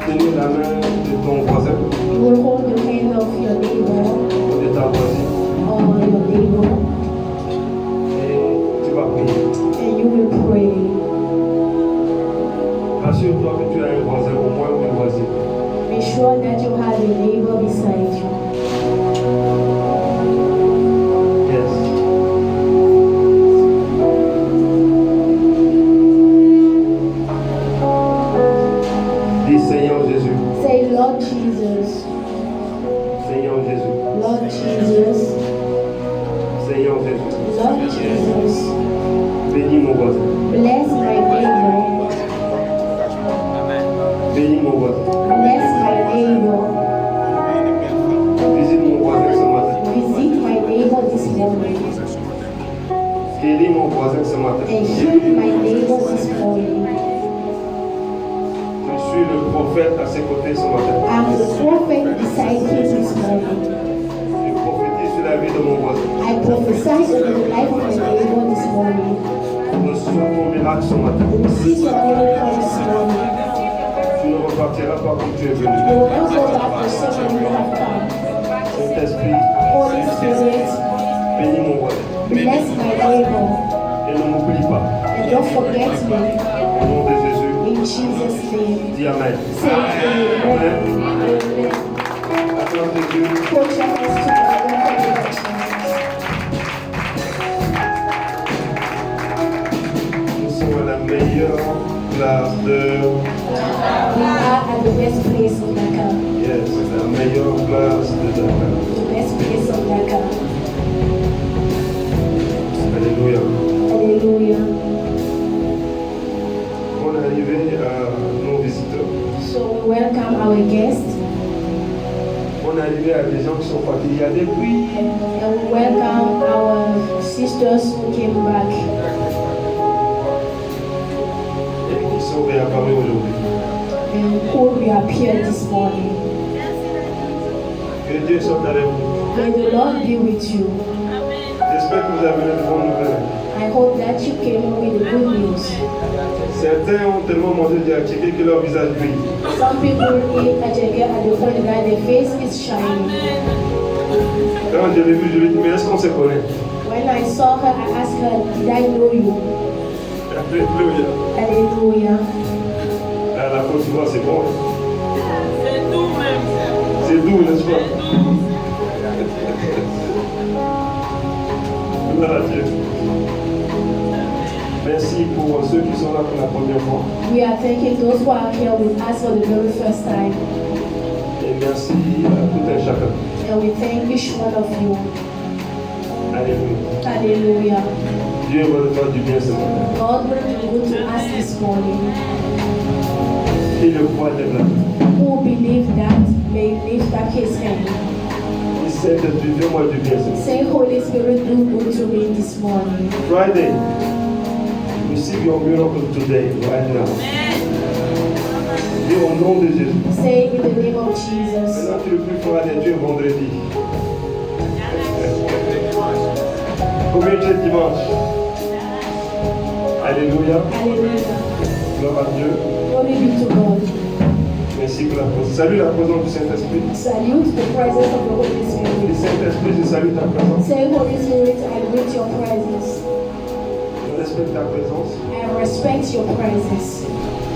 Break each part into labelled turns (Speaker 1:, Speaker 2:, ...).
Speaker 1: tenir la main de ton voisin,
Speaker 2: You will hold the hand of your neighbor
Speaker 1: de ta voisine,
Speaker 2: or your neighbor,
Speaker 1: et tu vas prier.
Speaker 2: and you will pray.
Speaker 1: Assure-toi que tu as un voisin au moins ou une voisine.
Speaker 2: Be sure that you have a neighbor beside you.
Speaker 1: Yes. Dis Seigneur Jésus,
Speaker 2: Say, Lord Jesus,
Speaker 1: Seigneur Jésus,
Speaker 2: Lord Jesus,
Speaker 1: Seigneur Jésus.
Speaker 2: Lord Jesus.
Speaker 1: Bénis mon voisin,
Speaker 2: Bless my neighbor.
Speaker 1: bénis mon voisin.
Speaker 2: Bless my neighbor.
Speaker 1: Visite mon voisin ce matin.
Speaker 2: Visit my neighbor this morning.
Speaker 1: Guéris mon voisin ce matin.
Speaker 2: And heal my neighbor this morning.
Speaker 1: Je suis le prophète à ses côtés ce matin.
Speaker 2: I'm the prophet beside him this morning.
Speaker 1: Je prophétise sur la vie de mon voisin.
Speaker 2: I prophesy over the life of my neighbor this morning.
Speaker 1: Reçois ton miracle ce matin.
Speaker 2: Receive your miracle this morning.
Speaker 1: Tu ne repartiras pas comme tu es
Speaker 2: You
Speaker 1: venu.
Speaker 2: will not go back the same way you have come.
Speaker 1: Saint-Esprit,
Speaker 2: Holy Spirit,
Speaker 1: bénis mon voisin.
Speaker 2: bless my neighbor.
Speaker 1: Et ne m'oublie pas.
Speaker 2: And don't forget me.
Speaker 1: Au nom de Jésus,
Speaker 2: In Jesus' name.
Speaker 1: dis Amen.
Speaker 2: Say amen. Amen.
Speaker 1: Acclame Jésus.
Speaker 2: Put your hands together for Jesus.
Speaker 1: Nous sommes à la meilleure place de...
Speaker 2: We are at the best place of Dakar.
Speaker 1: Yes, la meilleure place de Dakar.
Speaker 2: The best place of Dakar.
Speaker 1: Alléluia.
Speaker 2: Hallelujah.
Speaker 1: On est arrivé à nos visiteurs.
Speaker 2: So we welcome our guests
Speaker 1: On est arrivé à des gens qui sont partis. Il y a des prix.
Speaker 2: and we welcome our sisters who came back
Speaker 1: Et qui sont réapparus aujourd'hui.
Speaker 2: and who reappeared this morning.
Speaker 1: Que Dieu soit avec vous.
Speaker 2: May the Lord be with you.
Speaker 1: J'espère que vous avez de bonnes nouvelles.
Speaker 2: I hope that you came with the good news.
Speaker 1: Certains ont tellement mangé du attiqué que leur visage brille.
Speaker 2: Some people eat ajege at the point that their face is shining.
Speaker 1: Quand je l'ai vu, je lui ai dit, mais est-ce qu'on se connaît?
Speaker 2: When I saw her, I asked her, did I know you?
Speaker 1: Alléluia.
Speaker 2: Hallelujah.
Speaker 1: À la Côte d'Ivoire, c'est bon.
Speaker 3: C'est tout même.
Speaker 1: C'est doux, n'est-ce pas? Gloire à Dieu. Merci pour ceux qui sont là pour la première fois.
Speaker 2: We are thanking those who are here with us for the very first time.
Speaker 1: Et merci à tout un chacun.
Speaker 2: And we thank each one of you.
Speaker 1: Alléluia.
Speaker 2: Hallelujah.
Speaker 1: Dieu va nous faire du bien ce matin.
Speaker 2: God will be good to us this morning.
Speaker 1: Et le croix lève la main.
Speaker 2: Who believe that may lift up his hand.
Speaker 1: Il sait que tu fais moi du bien ce matin.
Speaker 2: Say, Holy Spirit, do good to me this morning.
Speaker 1: Friday. Receive your miracle today, right now. Dis au nom de Jésus.
Speaker 2: Say in the name of Jesus.
Speaker 1: Maintenant, tu ne peux plus faire des dieux vendredi. Combien tu es dimanche? Alléluia.
Speaker 2: Hallelujah.
Speaker 1: Gloire à Dieu.
Speaker 2: Glory be to God.
Speaker 1: Merci pour la présence. Salue la présence du Saint-Esprit.
Speaker 2: Salute the presence of the Holy
Speaker 1: Le
Speaker 2: Spirit.
Speaker 1: Saint-Esprit, je salue ta présence.
Speaker 2: Say, Holy Spirit, I greet your presence.
Speaker 1: Je respecte ta présence.
Speaker 2: I respect your presence.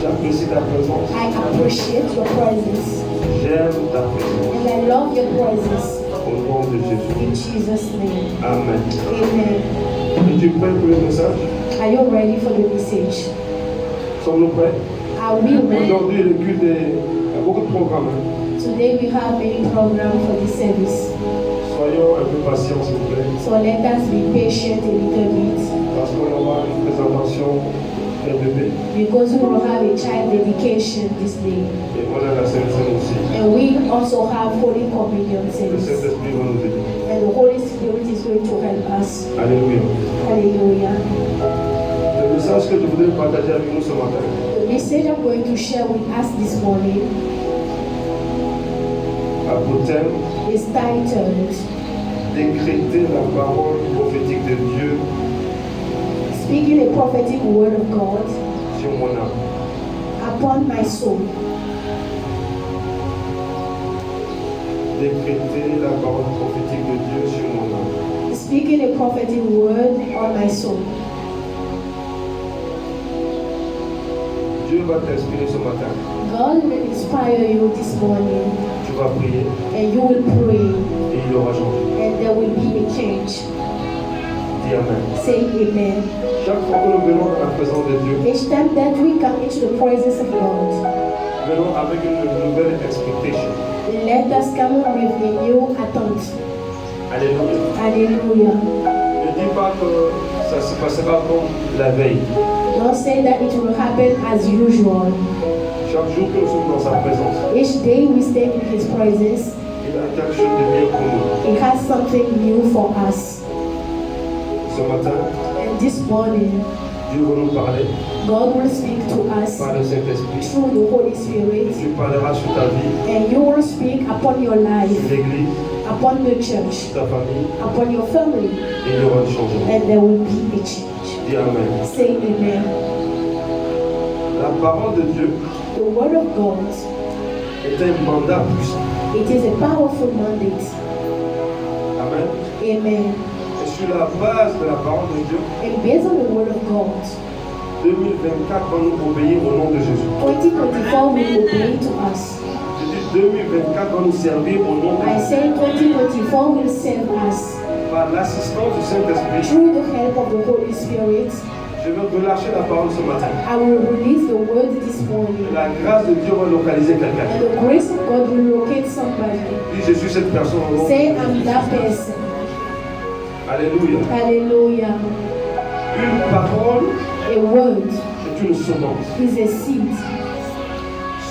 Speaker 1: J'apprécie ta présence.
Speaker 2: I appreciate your presence.
Speaker 1: J'aime ta présence.
Speaker 2: And I love your presence.
Speaker 1: Au nom de Jésus.
Speaker 2: In Jesus' name.
Speaker 1: Amen.
Speaker 2: Amen.
Speaker 1: Es-tu prêt pour le message?
Speaker 2: Are you ready for the message?
Speaker 1: Sommes-nous prêts?
Speaker 2: Are we ready?
Speaker 1: Aujourd'hui, le culte est... Il y a beaucoup de programmes. Hein.
Speaker 2: Today we have many programs for this service.
Speaker 1: Soyons un peu patients, s'il vous plaît.
Speaker 2: So let us be patient a little bit.
Speaker 1: Parce qu'on aura une présentation d'un bébé.
Speaker 2: Because we will have a child dedication this day.
Speaker 1: Et on a la Sainte Seine aussi.
Speaker 2: And we also have Holy Communion
Speaker 1: Le
Speaker 2: service.
Speaker 1: Saint-Esprit va nous aider.
Speaker 2: And the Holy Spirit is going to help us.
Speaker 1: Alléluia.
Speaker 2: Hallelujah.
Speaker 1: Le message que je voudrais partager avec nous ce matin
Speaker 2: The message I'm going to share with us this morning
Speaker 1: a pour thème
Speaker 2: is titled
Speaker 1: décréter la parole prophétique de Dieu
Speaker 2: Speaking a Prophetic Word of God
Speaker 1: sur mon âme.
Speaker 2: upon my soul.
Speaker 1: décréter la parole prophétique de Dieu sur mon âme.
Speaker 2: Speaking a prophetic word on my soul.
Speaker 1: Dieu va t'inspirer ce matin.
Speaker 2: God will inspire you this morning,
Speaker 1: Tu vas prier
Speaker 2: and you will pray,
Speaker 1: et il aura changé.
Speaker 2: and there will be a change.
Speaker 1: Dis Amen.
Speaker 2: Say amen.
Speaker 1: Chaque fois que nous venons dans la présence de Dieu,
Speaker 2: Each time that we come into the presence of God,
Speaker 1: venons avec une nouvelle expectation.
Speaker 2: let us come with a new attente.
Speaker 1: Alléluia.
Speaker 2: Hallelujah.
Speaker 1: Ne dis pas que ça se passera comme la veille.
Speaker 2: Don't say that it will happen as usual.
Speaker 1: Chaque jour que nous sommes dans sa présence,
Speaker 2: Each day we stay in His presence,
Speaker 1: il a quelque chose de bien pour nous.
Speaker 2: He has something new for us.
Speaker 1: Ce matin,
Speaker 2: And this morning,
Speaker 1: Dieu va nous parler
Speaker 2: God will speak to us
Speaker 1: par le Saint-Esprit.
Speaker 2: through the Holy Spirit,
Speaker 1: Tu parleras sur ta vie,
Speaker 2: and you will speak upon your
Speaker 1: sur
Speaker 2: life,
Speaker 1: l'Église,
Speaker 2: upon the church,
Speaker 1: sur ta famille,
Speaker 2: upon your family,
Speaker 1: et il y aura un changement.
Speaker 2: and there will be a change.
Speaker 1: Dis Amen.
Speaker 2: Say amen.
Speaker 1: La parole de Dieu
Speaker 2: The word of God,
Speaker 1: est un mandat puissant.
Speaker 2: it is a powerful mandate.
Speaker 1: Amen.
Speaker 2: Amen.
Speaker 1: Et sur la base de la parole de Dieu,
Speaker 2: And based on the word of God,
Speaker 1: 2024 va nous obéir au nom de Jésus.
Speaker 2: 2024 will obey to us.
Speaker 1: Je dis 2024 va nous servir au nom de
Speaker 2: I
Speaker 1: Jésus.
Speaker 2: say 2024 will serve us
Speaker 1: Par l'assistance du Saint-Esprit,
Speaker 2: through the help of the Holy Spirit.
Speaker 1: je vais relâcher la parole ce matin.
Speaker 2: I will release the word this
Speaker 1: Et
Speaker 2: morning,
Speaker 1: la grâce de Dieu va localiser quelqu'un.
Speaker 2: and the grace of God will locate somebody.
Speaker 1: Dis, je suis cette personne au nom de
Speaker 2: Say,
Speaker 1: Jésus.
Speaker 2: I'm that person.
Speaker 1: Alléluia.
Speaker 2: Hallelujah.
Speaker 1: Une parole
Speaker 2: A word
Speaker 1: est une semence.
Speaker 2: is a seed.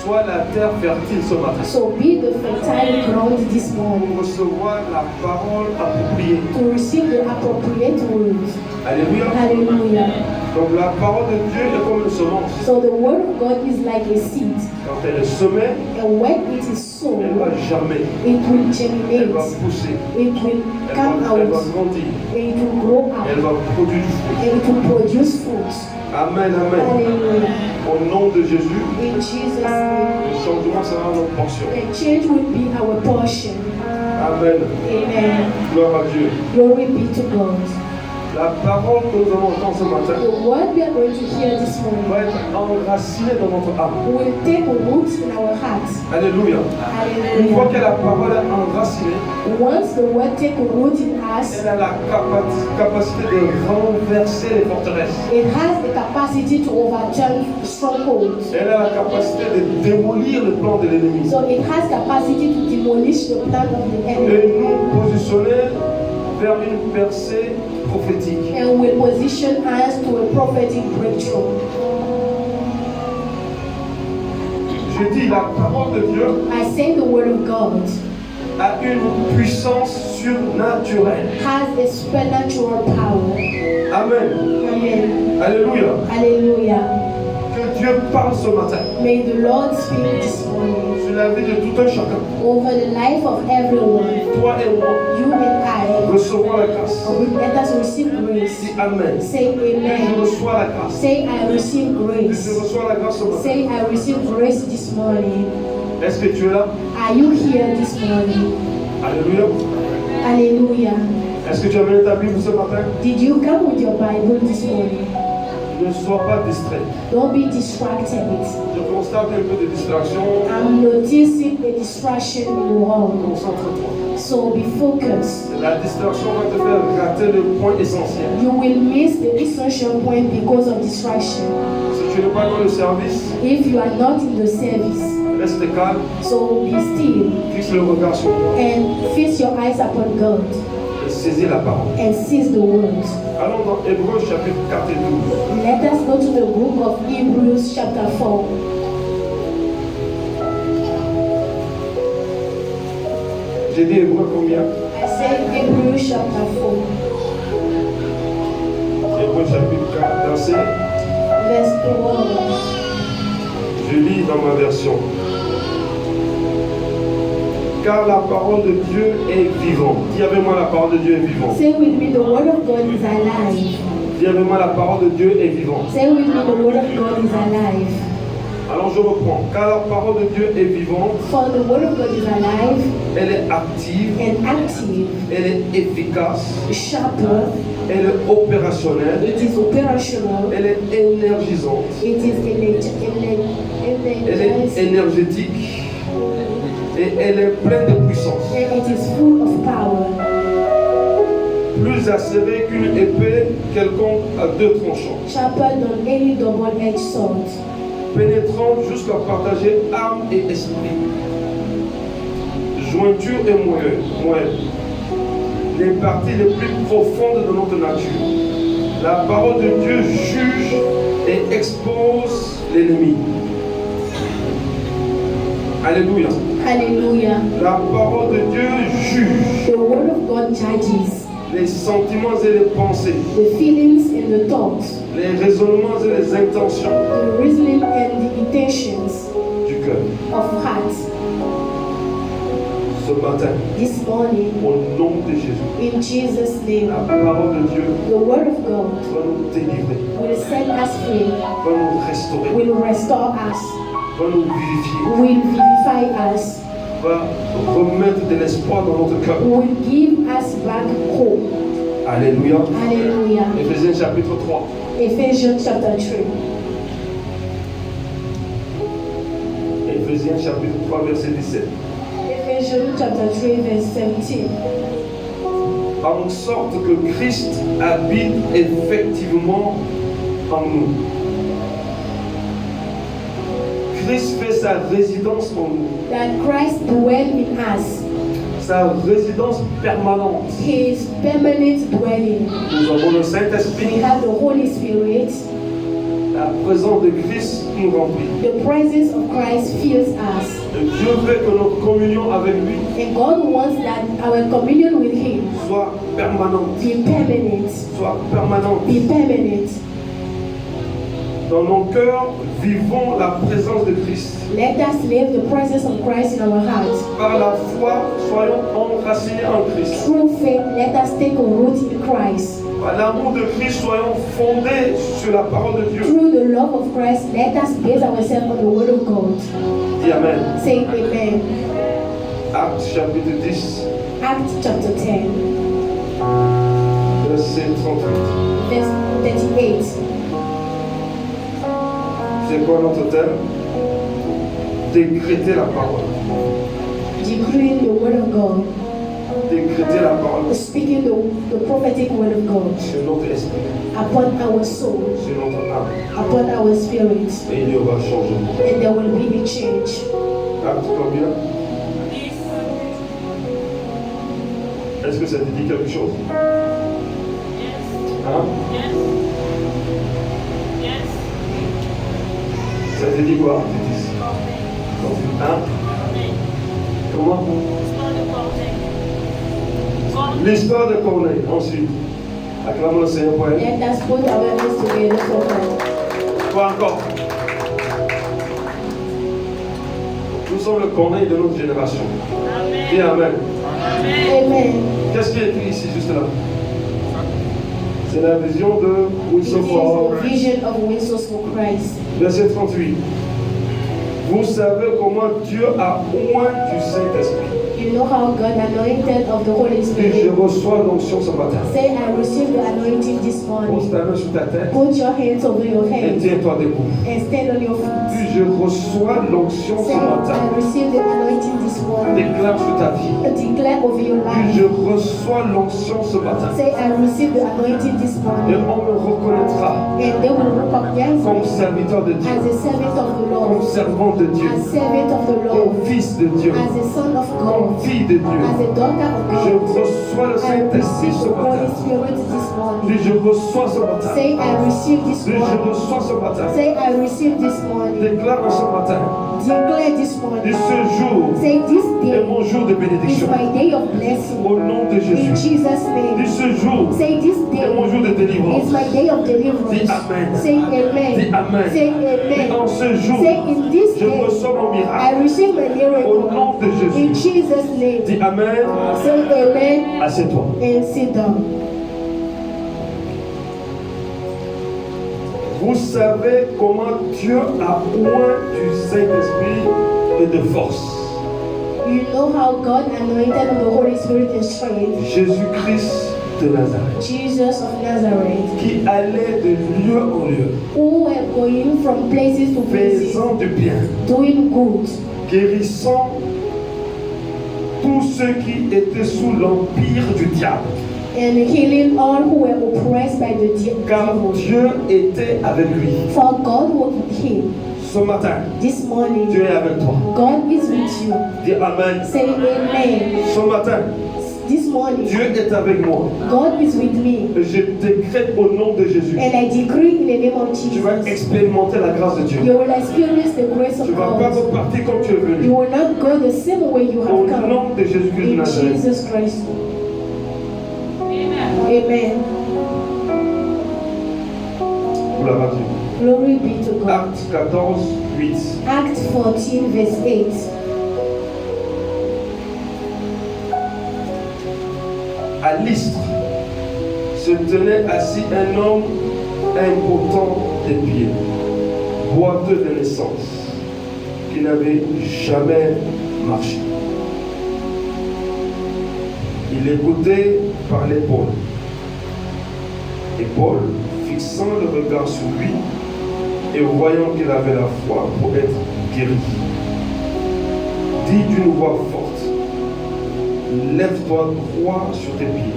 Speaker 1: Sois la terre fertile ce matin.
Speaker 2: So be the fertile ground this morning
Speaker 1: Pour recevoir la parole appropriée.
Speaker 2: to receive the appropriate word.
Speaker 1: Alléluia.
Speaker 2: Hallelujah.
Speaker 1: Donc la parole de Dieu est comme une semence.
Speaker 2: So the word of God is like a seed,
Speaker 1: Quand elle est semée,
Speaker 2: and when it is
Speaker 1: elle
Speaker 2: sown,
Speaker 1: va germer.
Speaker 2: it will
Speaker 1: Elle
Speaker 2: germinate,
Speaker 1: va pousser.
Speaker 2: it will
Speaker 1: Elle
Speaker 2: come
Speaker 1: va
Speaker 2: out,
Speaker 1: grandir.
Speaker 2: and it will grow
Speaker 1: Elle
Speaker 2: up,
Speaker 1: va produire du fruit.
Speaker 2: and it will produce fruit.
Speaker 1: Amen, amen.
Speaker 2: Hallelujah.
Speaker 1: Au nom de Jésus,
Speaker 2: In Jesus' name,
Speaker 1: le changement sera notre portion.
Speaker 2: the change will be our portion.
Speaker 1: Amen.
Speaker 2: Amen.
Speaker 1: Gloire à Dieu.
Speaker 2: Glory be to God.
Speaker 1: La parole que nous allons entendre ce matin
Speaker 2: The word we are going to hear this
Speaker 1: va
Speaker 2: morning
Speaker 1: être enracinée dans notre âme.
Speaker 2: will take root in our hearts.
Speaker 1: Alléluia. Une fois que
Speaker 2: Hallelujah.
Speaker 1: la parole est enracinée,
Speaker 2: Once the word take root in us,
Speaker 1: elle a la capacité de renverser les forteresses.
Speaker 2: it has the capacity to overturn strongholds.
Speaker 1: Elle a la capacité de démolir le plan de l'ennemi.
Speaker 2: So it has capacity to demolish the plan of the
Speaker 1: Et
Speaker 2: enemy,
Speaker 1: nous positionner vers une percée prophétique.
Speaker 2: and will position us to a prophetic breakthrough.
Speaker 1: Je dis, la parole de Dieu
Speaker 2: I say the word of God
Speaker 1: a une puissance surnaturelle.
Speaker 2: has a supernatural power.
Speaker 1: Amen.
Speaker 2: Amen.
Speaker 1: Alléluia.
Speaker 2: Hallelujah.
Speaker 1: Que Dieu parle ce matin
Speaker 2: May the Lord speak this morning
Speaker 1: sur la vie de tout un chacun.
Speaker 2: over the life of everyone.
Speaker 1: Toi et moi,
Speaker 2: You and I,
Speaker 1: recevons la grâce.
Speaker 2: let us receive grace.
Speaker 1: Dis Amen.
Speaker 2: Say
Speaker 1: Je
Speaker 2: amen.
Speaker 1: reçois la grâce.
Speaker 2: Say I receive
Speaker 1: Je
Speaker 2: grace.
Speaker 1: reçois la grâce ce matin.
Speaker 2: Say I receive grace this morning.
Speaker 1: Est-ce que tu es là?
Speaker 2: Are you here this morning?
Speaker 1: Alléluia.
Speaker 2: Hallelujah.
Speaker 1: Est-ce que tu as amené ta Bible ce matin?
Speaker 2: Did you come with your Bible this morning?
Speaker 1: Ne sois pas distrait.
Speaker 2: Don't be distracted.
Speaker 1: Je constate un peu de distraction.
Speaker 2: I'm noticing a distraction in the world.
Speaker 1: Concentre-toi.
Speaker 2: So be focused.
Speaker 1: La distraction va te faire rater le point essentiel.
Speaker 2: You will miss the essential point because of distraction.
Speaker 1: Si tu n'es pas dans le service,
Speaker 2: If you are not in the service,
Speaker 1: reste calme,
Speaker 2: so be still
Speaker 1: fixe le regard sur moi
Speaker 2: and fix your eyes upon God
Speaker 1: et saisis la parole.
Speaker 2: and seize the word.
Speaker 1: Allons dans Hébreux chapitre 4 et 12.
Speaker 2: Let us go to the book of Hebrews chapter 4.
Speaker 1: J'ai dit Hébreux combien?
Speaker 2: I said Hebrews chapter 4,
Speaker 1: Hébreux chapitre 4, verset.
Speaker 2: verse 12.
Speaker 1: Je lis dans ma version. Car la parole de Dieu est vivante. Dis avec moi, la parole de Dieu est vivante.
Speaker 2: Say with me, the word of God is alive.
Speaker 1: Dis avec moi, la parole de Dieu est vivante.
Speaker 2: Say with me, the word of God is alive.
Speaker 1: Alors je reprends. Car la parole de Dieu est vivante,
Speaker 2: For the word of God is alive
Speaker 1: elle est active,
Speaker 2: and active,
Speaker 1: elle est efficace,
Speaker 2: sharper,
Speaker 1: elle est opérationnelle,
Speaker 2: it is operational,
Speaker 1: elle est énergisante,
Speaker 2: it is
Speaker 1: elle est énergétique et elle est pleine de puissance.
Speaker 2: and it is full of power,
Speaker 1: Plus acérée qu'une épée quelconque à deux tranchants,
Speaker 2: sharper than any double-edged sword,
Speaker 1: pénétrante jusqu'à partager âme et esprit, jointure et moelle, les parties les plus profondes de notre nature. La parole de Dieu juge et expose l'ennemi. Alléluia.
Speaker 2: hallelujah.
Speaker 1: La parole de Dieu juge
Speaker 2: The word of God judges
Speaker 1: les sentiments et les pensées,
Speaker 2: the feelings and the thoughts,
Speaker 1: les raisonnements et les intentions
Speaker 2: the reasoning and the intentions
Speaker 1: du cœur.
Speaker 2: of heart.
Speaker 1: Ce matin,
Speaker 2: This morning,
Speaker 1: au nom de Jésus,
Speaker 2: in Jesus' name,
Speaker 1: la parole de Dieu
Speaker 2: the word of God
Speaker 1: va nous délivrer,
Speaker 2: will set us free,
Speaker 1: va nous restaurer,
Speaker 2: will restore us,
Speaker 1: va nous vivifier,
Speaker 2: will vivify us,
Speaker 1: va remettre de l'espoir dans notre cœur.
Speaker 2: will give us back hope.
Speaker 1: Alléluia.
Speaker 2: Hallelujah.
Speaker 1: Éphésiens chapitre 3.
Speaker 2: Ephesians chapter 3.
Speaker 1: Éphésiens chapitre 3, verset 17.
Speaker 2: Ephesians chapter 3 verse 17.
Speaker 1: En sorte que Christ habite effectivement en nous. Christ fait sa résidence en nous.
Speaker 2: That Christ dwell in us.
Speaker 1: Sa résidence permanente.
Speaker 2: His permanent dwelling.
Speaker 1: Nous avons le
Speaker 2: We
Speaker 1: Saint-Esprit.
Speaker 2: have the Holy Spirit.
Speaker 1: La présence de Christ nous remplit.
Speaker 2: The presence of Christ fills us.
Speaker 1: Et Dieu veut que notre communion avec lui
Speaker 2: And God wants that our communion with Him
Speaker 1: soit permanente.
Speaker 2: be permanent.
Speaker 1: Soit permanente.
Speaker 2: Be permanent.
Speaker 1: Dans nos cœurs, vivons la présence de Christ.
Speaker 2: Let us live the presence of Christ in our hearts.
Speaker 1: Par la foi, soyons enracinés en Christ.
Speaker 2: Through faith, let us take a root in Christ.
Speaker 1: Par l'amour de Christ, soyons fondés sur la parole de Dieu.
Speaker 2: Through the love of Christ, let us base ourselves on the Word of God.
Speaker 1: Dis Amen.
Speaker 2: Say Amen.
Speaker 1: Actes chapitre 10,
Speaker 2: Acts chapter 10,
Speaker 1: verset 38.
Speaker 2: verse 38.
Speaker 1: C'est quoi notre thème? Décréter la parole.
Speaker 2: Decreeing the Word of God.
Speaker 1: Décréter la parole
Speaker 2: Speaking the prophetic Word of God
Speaker 1: sur notre esprit,
Speaker 2: upon our soul,
Speaker 1: sur notre âme.
Speaker 2: upon our spirit.
Speaker 1: Et il y aura changement.
Speaker 2: And there will be a change.
Speaker 1: Acte combien?
Speaker 3: 10.
Speaker 1: Est-ce que ça te dit quelque chose?
Speaker 3: Yes.
Speaker 1: Hein?
Speaker 3: Yes. Yes.
Speaker 1: Ça te dit quoi? Hein? Comment? L'histoire de Corneille. Ensuite, acclamons le Seigneur pour elle.
Speaker 2: Let us put our hands together for God.
Speaker 1: Quoi encore? Nous sommes le Corneille de notre génération. Dis Amen.
Speaker 2: Amen.
Speaker 1: Qu'est-ce qui est écrit ici, juste là? C'est la vision de
Speaker 2: It
Speaker 1: Wilson
Speaker 2: is
Speaker 1: Ford.
Speaker 2: the vision of Winsows for Christ.
Speaker 1: Verset 38. Vous savez comment Dieu a oint du Saint-Esprit.
Speaker 2: You know how God anointed of the Holy
Speaker 1: Et je
Speaker 2: Spirit.
Speaker 1: reçois l'onction ce matin.
Speaker 2: Say, I received the anointing this
Speaker 1: Pose
Speaker 2: morning.
Speaker 1: ta main sur ta tête
Speaker 2: Put your hands over your
Speaker 1: et
Speaker 2: head
Speaker 1: tiens-toi debout.
Speaker 2: and stand on your feet.
Speaker 1: Puis je reçois l'onction ce
Speaker 2: Say,
Speaker 1: matin.
Speaker 2: I received the anointing this morning.
Speaker 1: Déclare sur ta vie.
Speaker 2: Declare over your
Speaker 1: Puis
Speaker 2: life.
Speaker 1: je reçois l'onction ce matin.
Speaker 2: Say, I received the anointing this
Speaker 1: Et
Speaker 2: morning.
Speaker 1: on me reconnaîtra
Speaker 2: And they will recognize
Speaker 1: comme
Speaker 2: me
Speaker 1: serviteur de Dieu,
Speaker 2: as a servant of the
Speaker 1: comme
Speaker 2: Lord,
Speaker 1: servant de Dieu,
Speaker 2: as servant of the Lord,
Speaker 1: comme fils de Dieu,
Speaker 2: as a son of
Speaker 1: comme
Speaker 2: God,
Speaker 1: fille de Dieu.
Speaker 2: as a daughter of
Speaker 1: Je
Speaker 2: God.
Speaker 1: reçois le
Speaker 2: I
Speaker 1: Saint-Esprit
Speaker 2: receive
Speaker 1: ce
Speaker 2: the Holy
Speaker 1: matin.
Speaker 2: Spirit this morning.
Speaker 1: Puis je reçois ce matin.
Speaker 2: Say, I receive this
Speaker 1: Puis je
Speaker 2: morning.
Speaker 1: reçois ce matin.
Speaker 2: Say, I receive this morning.
Speaker 1: Déclare ce matin.
Speaker 2: Declare this
Speaker 1: Et
Speaker 2: morning.
Speaker 1: ce jour
Speaker 2: Say, this
Speaker 1: est
Speaker 2: day
Speaker 1: mon jour de
Speaker 2: is
Speaker 1: bénédiction.
Speaker 2: my day of blessing.
Speaker 1: Au nom de
Speaker 2: In
Speaker 1: Jésus.
Speaker 2: Jesus'
Speaker 1: Et
Speaker 2: name.
Speaker 1: ce jour
Speaker 2: Say, this
Speaker 1: est mon
Speaker 2: day
Speaker 1: jour de délivrance.
Speaker 2: is my day of deliverance.
Speaker 1: Dis Amen.
Speaker 2: Say, Amen.
Speaker 1: Dis Amen.
Speaker 2: Say,
Speaker 1: Et en
Speaker 2: Amen.
Speaker 1: ce jour,
Speaker 2: Say, in this
Speaker 1: je
Speaker 2: day,
Speaker 1: reçois mon
Speaker 2: I
Speaker 1: miracle.
Speaker 2: receive a
Speaker 1: Au
Speaker 2: miracle.
Speaker 1: nom de
Speaker 2: In
Speaker 1: Jésus.
Speaker 2: Jesus' name.
Speaker 1: Dis Amen.
Speaker 2: Say, Amen.
Speaker 1: Assieds-toi.
Speaker 2: And sit down.
Speaker 1: Vous savez comment Dieu a oint du Saint-Esprit et de force.
Speaker 2: You know how God anointed of the Holy Spirit and strength
Speaker 1: Jésus-Christ de Nazareth,
Speaker 2: Jesus of Nazareth,
Speaker 1: qui allait de lieu en lieu,
Speaker 2: who were going from places to places,
Speaker 1: faisant du bien,
Speaker 2: doing good,
Speaker 1: guérissant tous ceux qui étaient sous l'empire du diable.
Speaker 2: and healing all who were oppressed by the
Speaker 1: Car
Speaker 2: devil.
Speaker 1: Dieu était avec lui.
Speaker 2: For God was with him.
Speaker 1: Ce matin,
Speaker 2: This morning,
Speaker 1: Dieu est avec toi.
Speaker 2: God is with you.
Speaker 1: Dis Amen.
Speaker 2: Say amen.
Speaker 1: Ce matin,
Speaker 2: This morning,
Speaker 1: Dieu est avec moi.
Speaker 2: God is with me.
Speaker 1: Et je décrète au nom de Jésus.
Speaker 2: And I decree in the name of
Speaker 1: Tu vas
Speaker 2: Jesus,
Speaker 1: expérimenter la grâce de Dieu.
Speaker 2: you will experience the grace
Speaker 1: Tu
Speaker 2: of
Speaker 1: ne vas pas
Speaker 2: God.
Speaker 1: repartir comme tu es
Speaker 2: You
Speaker 1: venu.
Speaker 2: will not go the same way you
Speaker 1: Au
Speaker 2: have come.
Speaker 1: nom de Jésus-Christ de
Speaker 2: In
Speaker 1: Nazareth.
Speaker 2: Jesus Christ.
Speaker 3: Amen.
Speaker 2: Amen.
Speaker 1: Gloire à Dieu.
Speaker 2: Glory be to God.
Speaker 1: Acte 14, 8.
Speaker 2: Acts 14, verse 8.
Speaker 1: À l'Istre se tenait assis un homme impotent des pieds, boiteux de naissance, qui n'avait jamais marché. Il écoutait parler Paul. Et Paul, fixant le regard sur lui et voyant qu'il avait la foi pour être guéri, dit d'une voix forte: lève-toi droit sur tes pieds.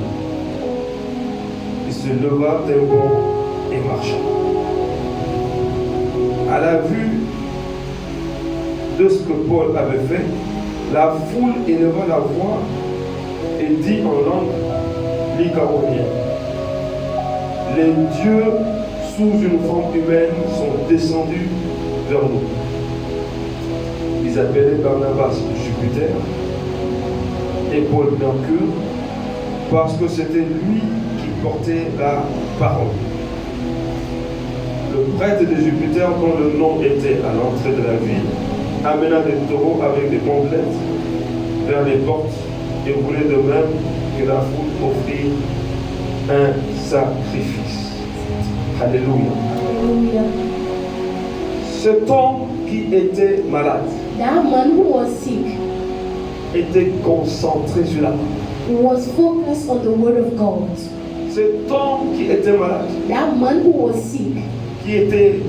Speaker 1: Il se leva d'un bond et marcha. À la vue de ce que Paul avait fait, la foule éleva la voix et dit en langue lycaonienne: les dieux sous une forme humaine sont descendus vers nous. Ils appelaient Barnabas Jupiter et Paul Mercure, parce que c'était lui qui portait la parole. Le prêtre de Jupiter, dont le nom était à l'entrée de la ville, amena des taureaux avec des bandelettes vers les portes et voulait de même que la foule offrit un sacrifice. Alléluia.
Speaker 2: Hallelujah.
Speaker 1: Cet homme qui était malade
Speaker 2: That man who was sick
Speaker 1: était concentré sur la parole.
Speaker 2: was focused on the word of God.
Speaker 1: Cet homme qui était malade,
Speaker 2: That man who was sick,
Speaker 1: qui était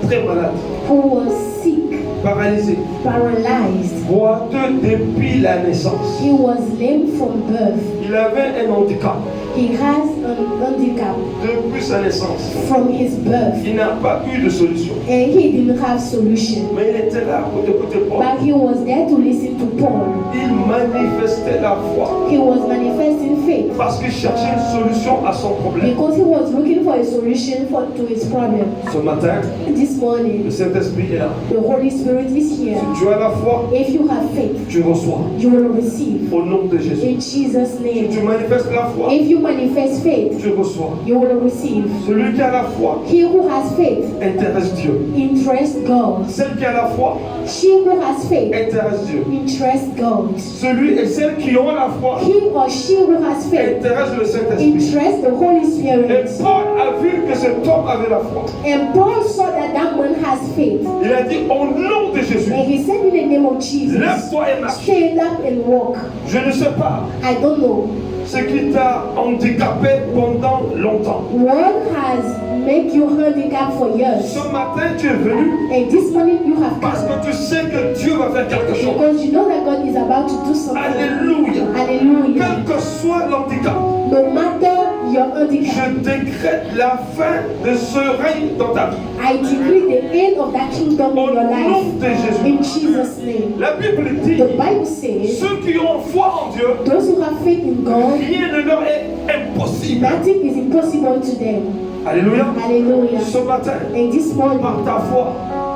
Speaker 1: très malade,
Speaker 2: who was sick,
Speaker 1: paralysé,
Speaker 2: paralyzed,
Speaker 1: boiteux depuis la naissance.
Speaker 2: he was lame from birth.
Speaker 1: Il avait un handicap
Speaker 2: He has an handicap
Speaker 1: depuis sa naissance.
Speaker 2: from his birth,
Speaker 1: Il n'a pas eu de solution.
Speaker 2: and he didn't have solution.
Speaker 1: Mais il était là pour écouter Paul.
Speaker 2: But he was there to listen to Paul.
Speaker 1: Il manifestait la foi
Speaker 2: He was manifesting faith
Speaker 1: parce qu'il cherchait une solution à son problème.
Speaker 2: because he was looking for a solution to his problem.
Speaker 1: Ce matin,
Speaker 2: This morning,
Speaker 1: le Saint-Esprit est là.
Speaker 2: the Holy Spirit is here.
Speaker 1: Si tu as la foi,
Speaker 2: If you have faith,
Speaker 1: tu reçois
Speaker 2: you will receive
Speaker 1: au nom de Jésus.
Speaker 2: in Jesus'
Speaker 1: Si
Speaker 2: name.
Speaker 1: tu manifestes la foi,
Speaker 2: If you manifest faith,
Speaker 1: tu reçois.
Speaker 2: you will receive.
Speaker 1: Celui qui a la foi
Speaker 2: He who has faith
Speaker 1: intéresse Dieu.
Speaker 2: interests God.
Speaker 1: Celle qui a la foi
Speaker 2: She who has faith
Speaker 1: intéresse Dieu.
Speaker 2: interests God.
Speaker 1: Celui et celle qui ont la foi
Speaker 2: He or she who has faith
Speaker 1: intéresse le Saint-Esprit.
Speaker 2: interests the Holy
Speaker 1: Et
Speaker 2: Spirit.
Speaker 1: Paul a vu que cet homme avait la foi.
Speaker 2: And Paul saw that that man has faith.
Speaker 1: Il a dit au nom de Jésus,
Speaker 2: And he said in the name of Jesus,
Speaker 1: lève-toi et marche.
Speaker 2: stand up and walk.
Speaker 1: Je ne sais pas
Speaker 2: I don't know.
Speaker 1: ce qui t'a handicapé pendant longtemps.
Speaker 2: What has made you handicapped for years?
Speaker 1: Ce matin, tu es venu
Speaker 2: And this morning you have
Speaker 1: parce
Speaker 2: come
Speaker 1: que tu sais que Dieu va faire quelque chose.
Speaker 2: because you know that God is about to do something.
Speaker 1: Alléluia.
Speaker 2: Hallelujah.
Speaker 1: Quel que soit l'handicap,
Speaker 2: No matter your handicap,
Speaker 1: je décrète la fin de ce règne dans ta vie.
Speaker 2: I decree the end of that kingdom
Speaker 1: Au
Speaker 2: in your
Speaker 1: nom
Speaker 2: life.
Speaker 1: de Jésus.
Speaker 2: In Jesus' name.
Speaker 1: La Bible dit,
Speaker 2: The Bible says,
Speaker 1: ceux qui ont foi en Dieu,
Speaker 2: those who have faith in God,
Speaker 1: rien ne leur est impossible.
Speaker 2: nothing is impossible to them.
Speaker 1: Alléluia.
Speaker 2: Hallelujah.
Speaker 1: Ce matin,
Speaker 2: And this
Speaker 1: par
Speaker 2: morning,
Speaker 1: ta foi,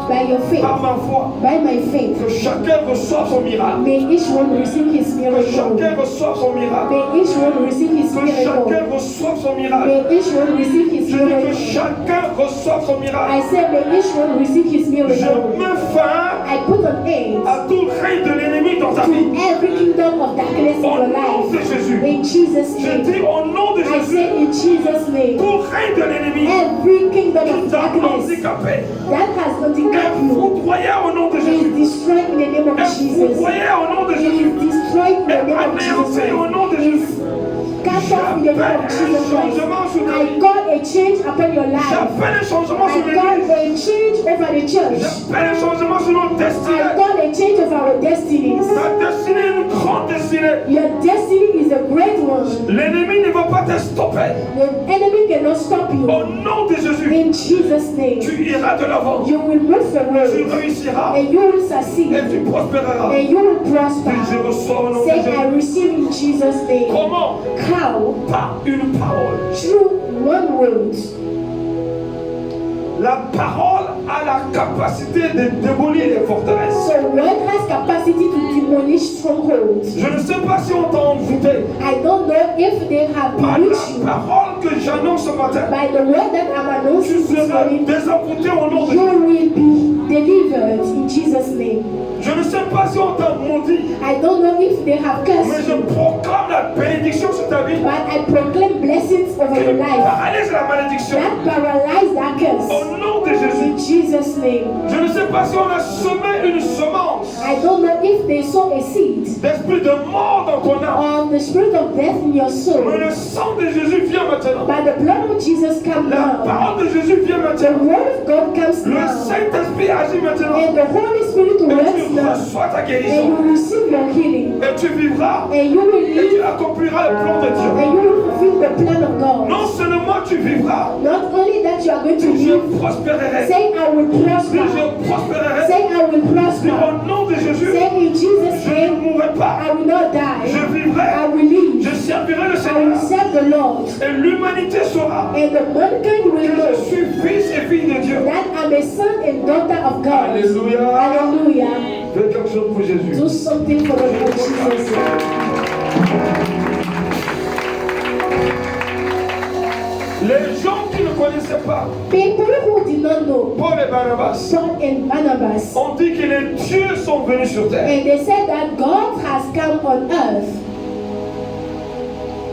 Speaker 2: by your faith,
Speaker 1: par ma foi,
Speaker 2: by my faith,
Speaker 1: que chacun reçoive son miracle.
Speaker 2: may each one receive his
Speaker 1: Que
Speaker 2: miracle.
Speaker 1: chacun reçoive son miracle.
Speaker 2: May each one receive his
Speaker 1: Que
Speaker 2: miracle.
Speaker 1: chacun reçoive son miracle.
Speaker 2: May each one receive his
Speaker 1: Je dis que
Speaker 2: miracle.
Speaker 1: chacun reçoive son
Speaker 2: I
Speaker 1: miracle.
Speaker 2: said, may each one receive his
Speaker 1: Je
Speaker 2: miracle.
Speaker 1: mets fin
Speaker 2: I put an end
Speaker 1: à tout règne de l'ennemi dans ta ta vie.
Speaker 2: to every kingdom of darkness in
Speaker 1: Au
Speaker 2: your
Speaker 1: nom de
Speaker 2: life.
Speaker 1: Jésus.
Speaker 2: In Jesus'
Speaker 1: Je
Speaker 2: name.
Speaker 1: dis au nom de
Speaker 2: I
Speaker 1: Jésus.
Speaker 2: say in Jesus' name.
Speaker 1: Tout règne de l'ennemi
Speaker 2: Every kingdom
Speaker 1: qui
Speaker 2: of
Speaker 1: t'a
Speaker 2: darkness
Speaker 1: handicapé.
Speaker 2: that has handicapped
Speaker 1: Vous
Speaker 2: you
Speaker 1: croyez au nom de
Speaker 2: is
Speaker 1: Jésus.
Speaker 2: destroyed in the name of
Speaker 1: Vous
Speaker 2: Jesus.
Speaker 1: croyez au nom de
Speaker 2: It
Speaker 1: Jésus.
Speaker 2: is destroyed in the name of Jesus
Speaker 1: Anéanti au nom de
Speaker 2: Christ.
Speaker 1: Jésus.
Speaker 2: Is cast off in the name of Jesus Christ. I call a change upon your life.
Speaker 1: J'appelle un changement sur
Speaker 2: I call
Speaker 1: l'église.
Speaker 2: a change over the church.
Speaker 1: J'appelle un changement sur nos
Speaker 2: I
Speaker 1: destinées.
Speaker 2: call a change of our destinies.
Speaker 1: Ta destinée est une grande destinée.
Speaker 2: Your destiny is a great one.
Speaker 1: L'ennemi ne va pas te stopper.
Speaker 2: The enemy cannot stop you.
Speaker 1: Au nom de Jésus,
Speaker 2: In Jesus' name,
Speaker 1: tu iras de l'avant.
Speaker 2: you will move
Speaker 1: Tu
Speaker 2: forward
Speaker 1: réussiras
Speaker 2: and you will
Speaker 1: et
Speaker 2: succeed
Speaker 1: tu prospéreras.
Speaker 2: and you will
Speaker 1: Et je
Speaker 2: prosper.
Speaker 1: reçois au nom de
Speaker 2: Say, I
Speaker 1: Jésus.
Speaker 2: receive in Jesus' name.
Speaker 1: Comment?
Speaker 2: How?
Speaker 1: Par une parole.
Speaker 2: Through one word.
Speaker 1: La parole a la capacité de démolir les forteresses.
Speaker 2: So word has capacity to demolish strongholds.
Speaker 1: Je ne sais pas si on t'a envoûté
Speaker 2: I don't know if they have
Speaker 1: par
Speaker 2: bewitched
Speaker 1: la
Speaker 2: you.
Speaker 1: parole que j'annonce ce matin.
Speaker 2: By the word that I'm
Speaker 1: Tu
Speaker 2: announcing this
Speaker 1: seras
Speaker 2: morning,
Speaker 1: désenvoûté au nom de
Speaker 2: you
Speaker 1: Jésus.
Speaker 2: will be delivered in Jesus' name.
Speaker 1: Je ne sais pas si on t'a maudit,
Speaker 2: I don't know if they have
Speaker 1: mais
Speaker 2: cursed
Speaker 1: je
Speaker 2: you,
Speaker 1: proclame la bénédiction sur ta vie.
Speaker 2: but I proclaim blessings over your
Speaker 1: Et
Speaker 2: life.
Speaker 1: paralyse la malédiction.
Speaker 2: That paralyze that curse.
Speaker 1: Au nom de Jésus.
Speaker 2: In Jesus' name.
Speaker 1: Je ne sais pas si on a semé une semence
Speaker 2: I don't know if they sow a seed
Speaker 1: d'esprit de mort dans ton âme.
Speaker 2: of the spirit of death in your soul.
Speaker 1: Mais le sang de Jésus vient maintenant.
Speaker 2: But the blood of Jesus comes
Speaker 1: La
Speaker 2: now.
Speaker 1: parole de Jésus vient
Speaker 2: The
Speaker 1: maintenant.
Speaker 2: word of God comes
Speaker 1: Le
Speaker 2: now.
Speaker 1: Saint-Esprit agit maintenant.
Speaker 2: And the Holy Spirit
Speaker 1: Et
Speaker 2: works
Speaker 1: tu
Speaker 2: now.
Speaker 1: reçois ta
Speaker 2: And
Speaker 1: guérison.
Speaker 2: you receive your healing.
Speaker 1: Et tu vivras.
Speaker 2: And you will
Speaker 1: Et tu
Speaker 2: live.
Speaker 1: accompliras le plan de Dieu.
Speaker 2: And you will fulfill the plan of God.
Speaker 1: Non seulement tu vivras,
Speaker 2: Not only that you are going to
Speaker 1: je
Speaker 2: live.
Speaker 1: prospérerai.
Speaker 2: Say, I will
Speaker 1: Si
Speaker 2: prosper.
Speaker 1: je prospérerai,
Speaker 2: Say, I will
Speaker 1: si
Speaker 2: prosper.
Speaker 1: au nom de Jésus,
Speaker 2: Say, in Jesus'
Speaker 1: je ne
Speaker 2: name,
Speaker 1: mourrai pas.
Speaker 2: I will not die.
Speaker 1: Je
Speaker 2: I
Speaker 1: vivrai.
Speaker 2: will live.
Speaker 1: Je servirai le
Speaker 2: I will
Speaker 1: Seigneur.
Speaker 2: serve the Lord.
Speaker 1: Et l'humanité saura
Speaker 2: And the mankind will
Speaker 1: que
Speaker 2: know
Speaker 1: je suis fils et fille de Dieu.
Speaker 2: that I'm a son and daughter of God.
Speaker 1: Alléluia.
Speaker 2: Hallelujah.
Speaker 1: Fais quelque chose pour Jésus.
Speaker 2: Do something for the Lord Jesus.
Speaker 1: Les gens qui ne connaissaient pas
Speaker 2: People who did not know
Speaker 1: Paul et Barnabas
Speaker 2: Paul and Barnabas,
Speaker 1: ont dit que les dieux sont venus sur terre.
Speaker 2: and they said that God has come on earth.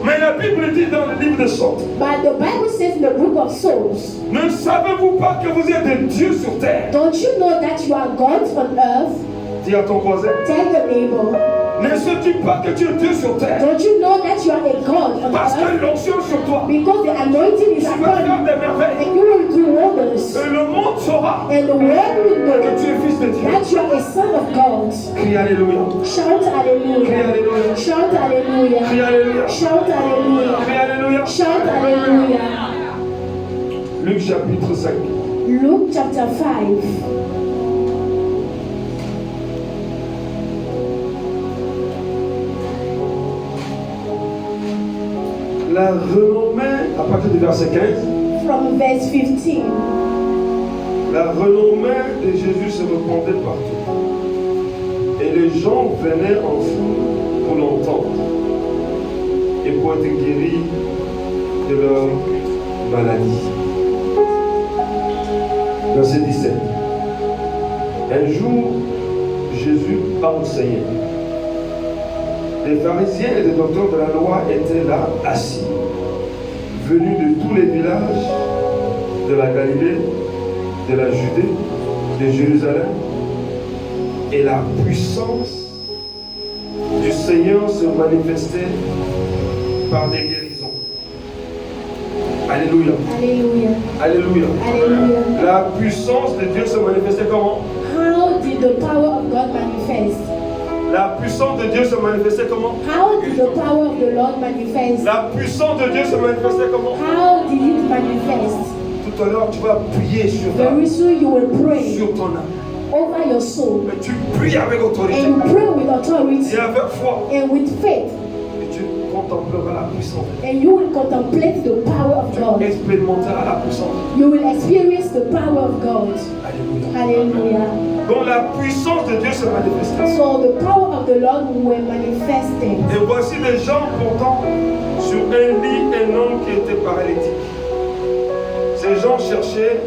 Speaker 1: Mais la Bible dit dans le livre de Psaumes,
Speaker 2: But the Bible says in the book of Psalms,
Speaker 1: ne savez-vous pas que vous êtes des dieux sur terre?
Speaker 2: don't you know that you are God on earth?
Speaker 1: Dis à ton voisin,
Speaker 2: Tell your neighbor,
Speaker 1: ne sais-tu pas que tu es Dieu sur terre?
Speaker 2: don't you know that you are a God on
Speaker 1: Parce que
Speaker 2: earth?
Speaker 1: l'onction sur toi,
Speaker 2: Because the anointing is
Speaker 1: tu vas
Speaker 2: upon
Speaker 1: faire
Speaker 2: you,
Speaker 1: des merveilles.
Speaker 2: and you will do wonders.
Speaker 1: Et le monde saura
Speaker 2: And the world will
Speaker 1: que
Speaker 2: know
Speaker 1: tu es fils de Dieu.
Speaker 2: that you are a son of God.
Speaker 1: Crie Alléluia.
Speaker 2: Shout
Speaker 1: Crie
Speaker 2: hallelujah.
Speaker 1: Alléluia.
Speaker 2: Shout
Speaker 1: Crie
Speaker 2: hallelujah.
Speaker 1: Alléluia.
Speaker 2: Shout
Speaker 1: Crie
Speaker 2: hallelujah.
Speaker 1: Alléluia.
Speaker 2: Shout hallelujah.
Speaker 1: Luc chapitre 5.
Speaker 2: Luke chapter 5.
Speaker 1: La renommée, à partir du verset 15,
Speaker 2: From verse 15.
Speaker 1: la renommée de Jésus se répandait partout. Et les gens venaient en foule pour l'entendre et pour être guéris de leur maladie. Verset 17. Un jour, Jésus enseignait. Les pharisiens et les docteurs de la loi étaient là, assis, venus de tous les villages de la Galilée, de la Judée, de Jérusalem. Et la puissance du Seigneur se manifestait par des guérisons. Alléluia.
Speaker 2: Alléluia.
Speaker 1: Alléluia.
Speaker 2: Alléluia.
Speaker 1: La puissance de Dieu se manifestait comment?
Speaker 2: How did the power of God manifest?
Speaker 1: La puissance de Dieu se manifestait comment?
Speaker 2: How did the power of the Lord manifest?
Speaker 1: La puissance de Dieu se manifestait comment?
Speaker 2: How did it manifest?
Speaker 1: Tout à l'heure, tu vas prier sur
Speaker 2: Very soon you will pray
Speaker 1: sur ton âme.
Speaker 2: over your soul.
Speaker 1: Et tu pries avec autorité
Speaker 2: And you pray with authority
Speaker 1: et avec foi.
Speaker 2: and with faith.
Speaker 1: Et tu contempleras la puissance de Dieu.
Speaker 2: And you will contemplate the power of
Speaker 1: Tu
Speaker 2: God.
Speaker 1: expérimenteras la puissance de Dieu.
Speaker 2: You will experience the power of God.
Speaker 1: Alléluia.
Speaker 2: Hallelujah.
Speaker 1: Donc la puissance de Dieu se manifestait.
Speaker 2: So the power of the Lord were manifested.
Speaker 1: Et voici des gens portant sur un lit un homme qui était paralytique. Ces gens cherchaient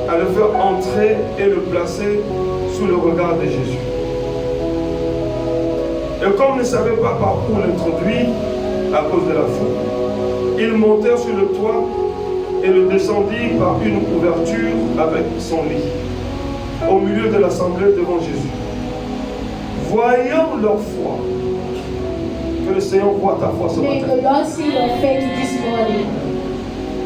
Speaker 1: à le faire entrer et le placer sous le regard de Jésus. Et comme ils ne savaient pas par où l'introduire à cause de la foule, ils montèrent sur le toit et le descendirent par une ouverture avec son lit, au milieu de l'assemblée devant Jésus. Voyant leur foi, que le Seigneur voit ta foi ce
Speaker 2: May
Speaker 1: matin.
Speaker 2: the Lord see your faith this morning.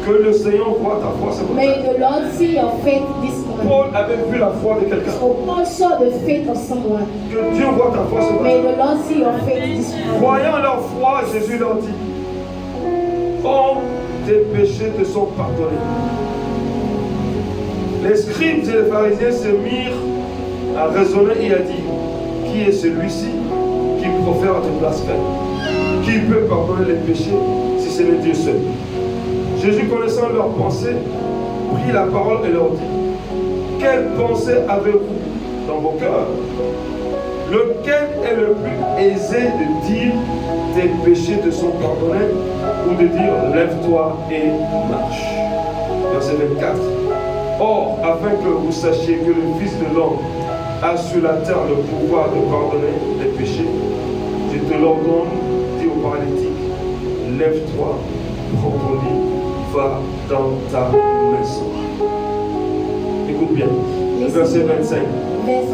Speaker 1: Que le Seigneur voit ta foi ce
Speaker 2: May
Speaker 1: matin.
Speaker 2: the Lord see your faith this morning.
Speaker 1: Paul avait vu la foi de quelqu'un.
Speaker 2: So Paul saw the faith of someone.
Speaker 1: Que Dieu voit ta foi ce
Speaker 2: May
Speaker 1: matin.
Speaker 2: the Lord see your faith this morning.
Speaker 1: Voyant leur foi, Jésus leur dit, oh, tes péchés te sont pardonnés. Les scribes et les pharisiens se mirent à raisonner et à dire, qui est celui-ci qui profère des blasphèmes? Qui peut pardonner les péchés si ce n'est Dieu seul? Jésus, connaissant leurs pensées, prit la parole et leur dit, quelle pensée avez-vous dans vos cœurs? Lequel est le plus aisé de dire tes péchés te sont pardonnés ou de dire lève-toi et marche? Verset 24. Or, afin que vous sachiez que le Fils de l'homme a sur la terre le pouvoir de pardonner les péchés, je te l'ordonne, dit au paralytique, lève-toi, prends ton lit, va dans ta maison. Écoute bien, le verset 25.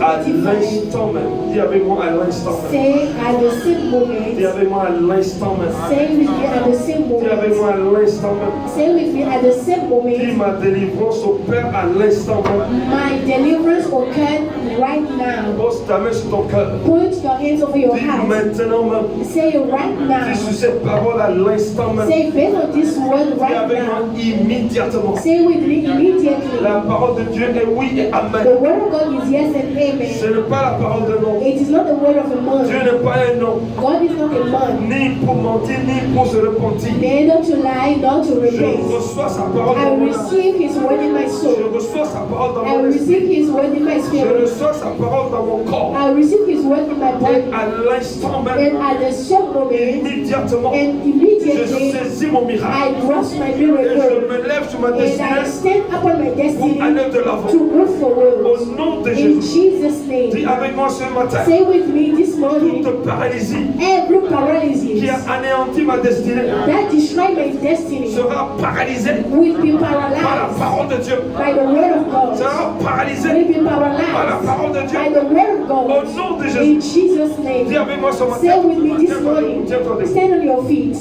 Speaker 1: À l'instant même, dis avec moi à l'instant même.
Speaker 2: Say at the same moment.
Speaker 1: Dis avec moi à l'instant même.
Speaker 2: Say with me at the same
Speaker 1: Dis avec
Speaker 2: moment.
Speaker 1: moi à l'instant même.
Speaker 2: Say with me at the same
Speaker 1: Dis
Speaker 2: moment.
Speaker 1: ma délivrance opère à l'instant même.
Speaker 2: My deliverance occurred right now.
Speaker 1: Pose ta main sur ton cœur.
Speaker 2: Put your hands over your
Speaker 1: Dis
Speaker 2: heart.
Speaker 1: maintenant même.
Speaker 2: Say it right
Speaker 1: Dis sur
Speaker 2: now.
Speaker 1: cette parole à l'instant même.
Speaker 2: Say based on this word
Speaker 1: Dis
Speaker 2: right
Speaker 1: avec moi
Speaker 2: now.
Speaker 1: immédiatement.
Speaker 2: Say with me immediately.
Speaker 1: La parole de Dieu est oui et
Speaker 2: The
Speaker 1: amen.
Speaker 2: word of God is yes and
Speaker 1: Ce
Speaker 2: amen.
Speaker 1: n'est pas la parole d'un homme.
Speaker 2: It is not the word of a
Speaker 1: Dieu
Speaker 2: man.
Speaker 1: n'est pas un homme.
Speaker 2: God is not a man.
Speaker 1: Ni pour mentir, ni pour se repentir.
Speaker 2: Neither to lie, nor to
Speaker 1: Je
Speaker 2: repent.
Speaker 1: reçois sa parole
Speaker 2: I
Speaker 1: dans mon âme.
Speaker 2: receive his word in my
Speaker 1: Je
Speaker 2: soul.
Speaker 1: reçois sa parole dans
Speaker 2: I
Speaker 1: mon esprit.
Speaker 2: receive his word in my
Speaker 1: Je
Speaker 2: spirit.
Speaker 1: reçois sa parole dans mon corps.
Speaker 2: I receive his word in my
Speaker 1: Et
Speaker 2: body.
Speaker 1: à l'instant
Speaker 2: And
Speaker 1: même,
Speaker 2: at the same moment,
Speaker 1: immédiatement,
Speaker 2: and
Speaker 1: je
Speaker 2: immediately,
Speaker 1: saisis mon miracle.
Speaker 2: I grasp my
Speaker 1: Et je
Speaker 2: miracle.
Speaker 1: me lève sur ma
Speaker 2: And I
Speaker 1: destinée
Speaker 2: stand upon my
Speaker 1: pour
Speaker 2: destiny
Speaker 1: aller de l'avant.
Speaker 2: to move forward.
Speaker 1: Au nom de
Speaker 2: In
Speaker 1: Jésus.
Speaker 2: Jesus'
Speaker 1: Dis
Speaker 2: name.
Speaker 1: avec moi ce matin,
Speaker 2: Say with me this morning,
Speaker 1: toute paralysie
Speaker 2: every
Speaker 1: qui
Speaker 2: paralysis
Speaker 1: a anéanti ma destinée
Speaker 2: that destroy my destiny
Speaker 1: sera paralysée
Speaker 2: will be
Speaker 1: par la
Speaker 2: paralyzed
Speaker 1: parole de Dieu.
Speaker 2: by the word of God.
Speaker 1: Sera paralysée
Speaker 2: Will be
Speaker 1: par la
Speaker 2: paralyzed
Speaker 1: parole de Dieu.
Speaker 2: by the word of
Speaker 1: Au
Speaker 2: God.
Speaker 1: nom de
Speaker 2: In
Speaker 1: Jésus.
Speaker 2: Jesus'
Speaker 1: Dis
Speaker 2: name.
Speaker 1: avec moi ce matin.
Speaker 2: Say with me this
Speaker 1: Tiens-toi debout,
Speaker 2: morning.
Speaker 1: tiens-toi debout.
Speaker 2: Stand on your feet.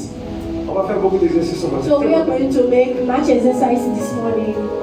Speaker 1: On va faire beaucoup d'exercices ce matin.
Speaker 2: So we are
Speaker 1: Tiens-toi
Speaker 2: going to make much exercise this morning.
Speaker 1: debout.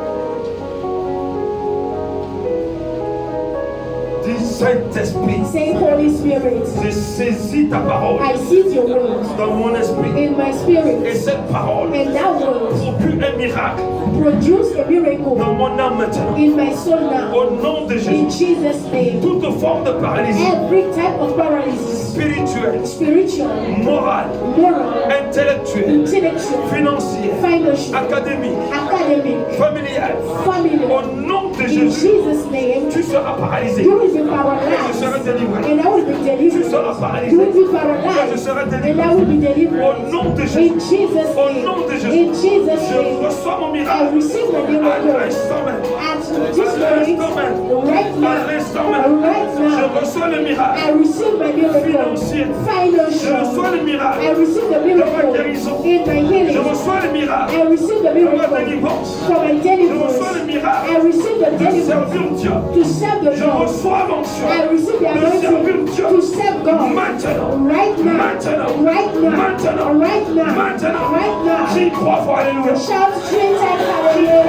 Speaker 1: Dis Saint-Esprit,
Speaker 2: Say, Holy Spirit,
Speaker 1: je saisis ta parole
Speaker 2: I seize your word
Speaker 1: dans mon esprit.
Speaker 2: in my
Speaker 1: Et
Speaker 2: spirit,
Speaker 1: cette parole
Speaker 2: and that word
Speaker 1: procure un miracle
Speaker 2: produce a
Speaker 1: dans
Speaker 2: miracle
Speaker 1: mon âme maintenant.
Speaker 2: in my soul now.
Speaker 1: Au nom de
Speaker 2: In
Speaker 1: Jésus.
Speaker 2: Jesus' name.
Speaker 1: Toute forme de paralysie
Speaker 2: Every type of paralysis,
Speaker 1: spirituelle,
Speaker 2: spiritual,
Speaker 1: morale,
Speaker 2: moral,
Speaker 1: intellectuelle,
Speaker 2: intellectual,
Speaker 1: financière,
Speaker 2: financial,
Speaker 1: académique,
Speaker 2: academic,
Speaker 1: familiale,
Speaker 2: familial,
Speaker 1: au nom de
Speaker 2: in
Speaker 1: Jésus,
Speaker 2: Jesus' name,
Speaker 1: tu seras paralysé.
Speaker 2: you will be
Speaker 1: Et je
Speaker 2: paralyzed,
Speaker 1: serai délivré.
Speaker 2: and I will be
Speaker 1: Tu seras
Speaker 2: delivered.
Speaker 1: paralysé.
Speaker 2: You will be
Speaker 1: Et je
Speaker 2: paralyzed,
Speaker 1: serai
Speaker 2: and I
Speaker 1: délivré.
Speaker 2: will be delivered.
Speaker 1: Au nom de Jésus.
Speaker 2: In Jesus'
Speaker 1: Au
Speaker 2: name,
Speaker 1: nom de
Speaker 2: in
Speaker 1: Jésus.
Speaker 2: Jesus'
Speaker 1: Je
Speaker 2: name,
Speaker 1: reçois mon
Speaker 2: I
Speaker 1: miracle.
Speaker 2: receive my
Speaker 1: À
Speaker 2: miracle.
Speaker 1: l'instant même.
Speaker 2: At this point, right
Speaker 1: À
Speaker 2: now,
Speaker 1: l'instant même.
Speaker 2: right
Speaker 1: Je
Speaker 2: now,
Speaker 1: reçois le miracle
Speaker 2: I receive my miracle.
Speaker 1: financier. Je
Speaker 2: Financial.
Speaker 1: reçois le
Speaker 2: I
Speaker 1: miracle
Speaker 2: receive the
Speaker 1: de ma
Speaker 2: miracle
Speaker 1: guérison.
Speaker 2: in my
Speaker 1: Je
Speaker 2: healing.
Speaker 1: reçois le miracle
Speaker 2: I receive the
Speaker 1: de ma
Speaker 2: miracle
Speaker 1: délivrance.
Speaker 2: for my
Speaker 1: Je reçois
Speaker 2: deliverance.
Speaker 1: le miracle
Speaker 2: I receive the
Speaker 1: de
Speaker 2: deliverance
Speaker 1: servir Dieu.
Speaker 2: to serve the
Speaker 1: Je
Speaker 2: Lord.
Speaker 1: reçois l'onction
Speaker 2: I receive the
Speaker 1: de servir
Speaker 2: anointing
Speaker 1: Dieu.
Speaker 2: to serve God.
Speaker 1: Maintenant.
Speaker 2: Right now.
Speaker 1: Maintenant.
Speaker 2: Right now.
Speaker 1: Maintenant.
Speaker 2: Right now.
Speaker 1: Maintenant.
Speaker 2: Right now.
Speaker 1: J'y crois, foi, alléluia.
Speaker 2: Shout three times hallelujah.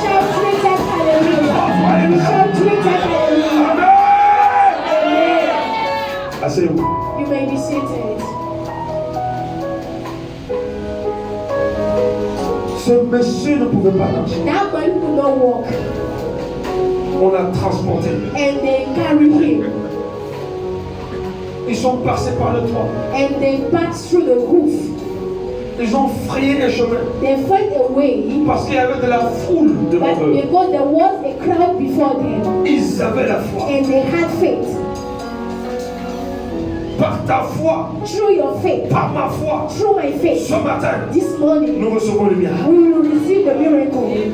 Speaker 2: Shout three times hallelujah. Shout three times hallelujah.
Speaker 1: Amen.
Speaker 2: Amen.
Speaker 1: Asseyez-vous.
Speaker 2: You may be seated.
Speaker 1: Ce monsieur ne pouvait pas marcher.
Speaker 2: That man could not walk,
Speaker 1: On l'a transporté.
Speaker 2: and they carried him,
Speaker 1: Ils sont passés par le toit.
Speaker 2: and they passed through the roof.
Speaker 1: Ils ont frayé les chemins
Speaker 2: They went away,
Speaker 1: parce qu'il y avait de la foule devant
Speaker 2: but
Speaker 1: eux.
Speaker 2: because there was a crowd before them,
Speaker 1: Ils avaient la foi.
Speaker 2: and they had faith.
Speaker 1: Par ta foi,
Speaker 2: Through your faith,
Speaker 1: par ma foi,
Speaker 2: through my faith,
Speaker 1: ce matin,
Speaker 2: this morning,
Speaker 1: nous recevons le miracle.
Speaker 2: we will receive the miracle.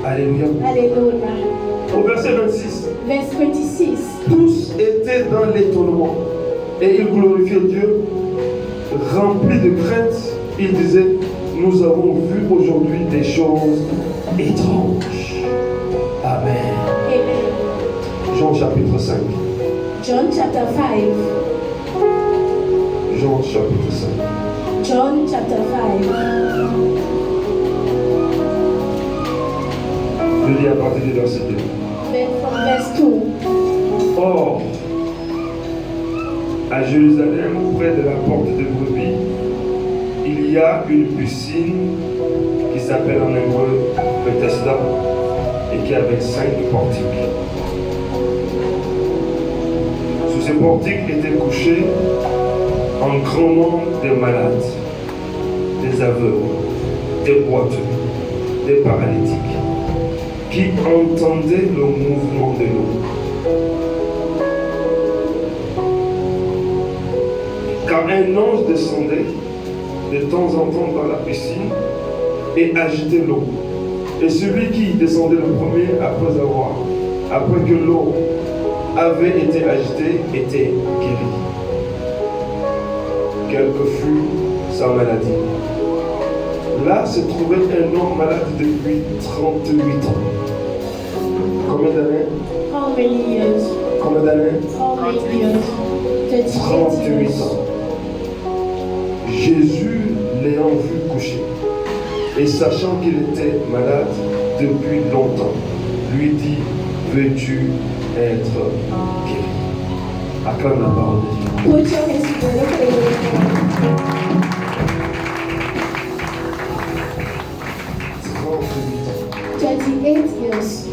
Speaker 1: Alléluia.
Speaker 2: Hallelujah.
Speaker 1: Au verset 26. 26.
Speaker 2: verse 26.
Speaker 1: Tous étaient dans l'étonnement et ils glorifiaient Dieu. Remplis de crainte, ils disaient, nous avons vu aujourd'hui des choses étranges. Amen.
Speaker 2: Amen.
Speaker 1: Jean chapitre 5.
Speaker 2: John chapter 5.
Speaker 1: Jean chapitre 5.
Speaker 2: John chapter 5.
Speaker 1: Je lis à partir du verset 2.
Speaker 2: From verse 2.
Speaker 1: Or, à Jérusalem, près de la porte de Brebis, il y a une piscine qui s'appelle en hébreu Bethesda et qui avait 5 portiques. Sous ces portiques étaient couchés un grand nombre de malades, des aveugles, des boiteux, des paralytiques, qui entendaient le mouvement de l'eau. Car un ange descendait de temps en temps dans la piscine et agitait l'eau. Et celui qui descendait le premier après que l'eau avait été agitée, était guéri. Quelle que fût sa maladie. Là se trouvait un homme malade depuis 38 ans. Combien d'années?
Speaker 2: How many years?
Speaker 1: Combien d'années?
Speaker 2: How many years?
Speaker 1: 38 ans. Jésus l'ayant vu coucher et sachant qu'il était malade depuis longtemps, lui dit, veux-tu être guéri? Acclame la parole de Dieu.
Speaker 2: Put your hands together for the Lord. 38 years.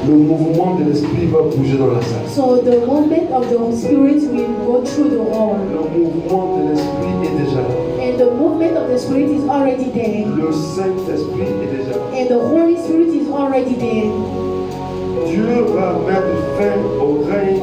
Speaker 1: Le mouvement de l'esprit va bouger dans la salle.
Speaker 2: So the movement of the Spirit will go through the hall.
Speaker 1: Le mouvement de l'esprit est déjà là.
Speaker 2: And the movement of the Spirit is already there.
Speaker 1: Le Saint-Esprit est déjà là.
Speaker 2: And the Holy Spirit is already there.
Speaker 1: Dieu va mettre fin au règne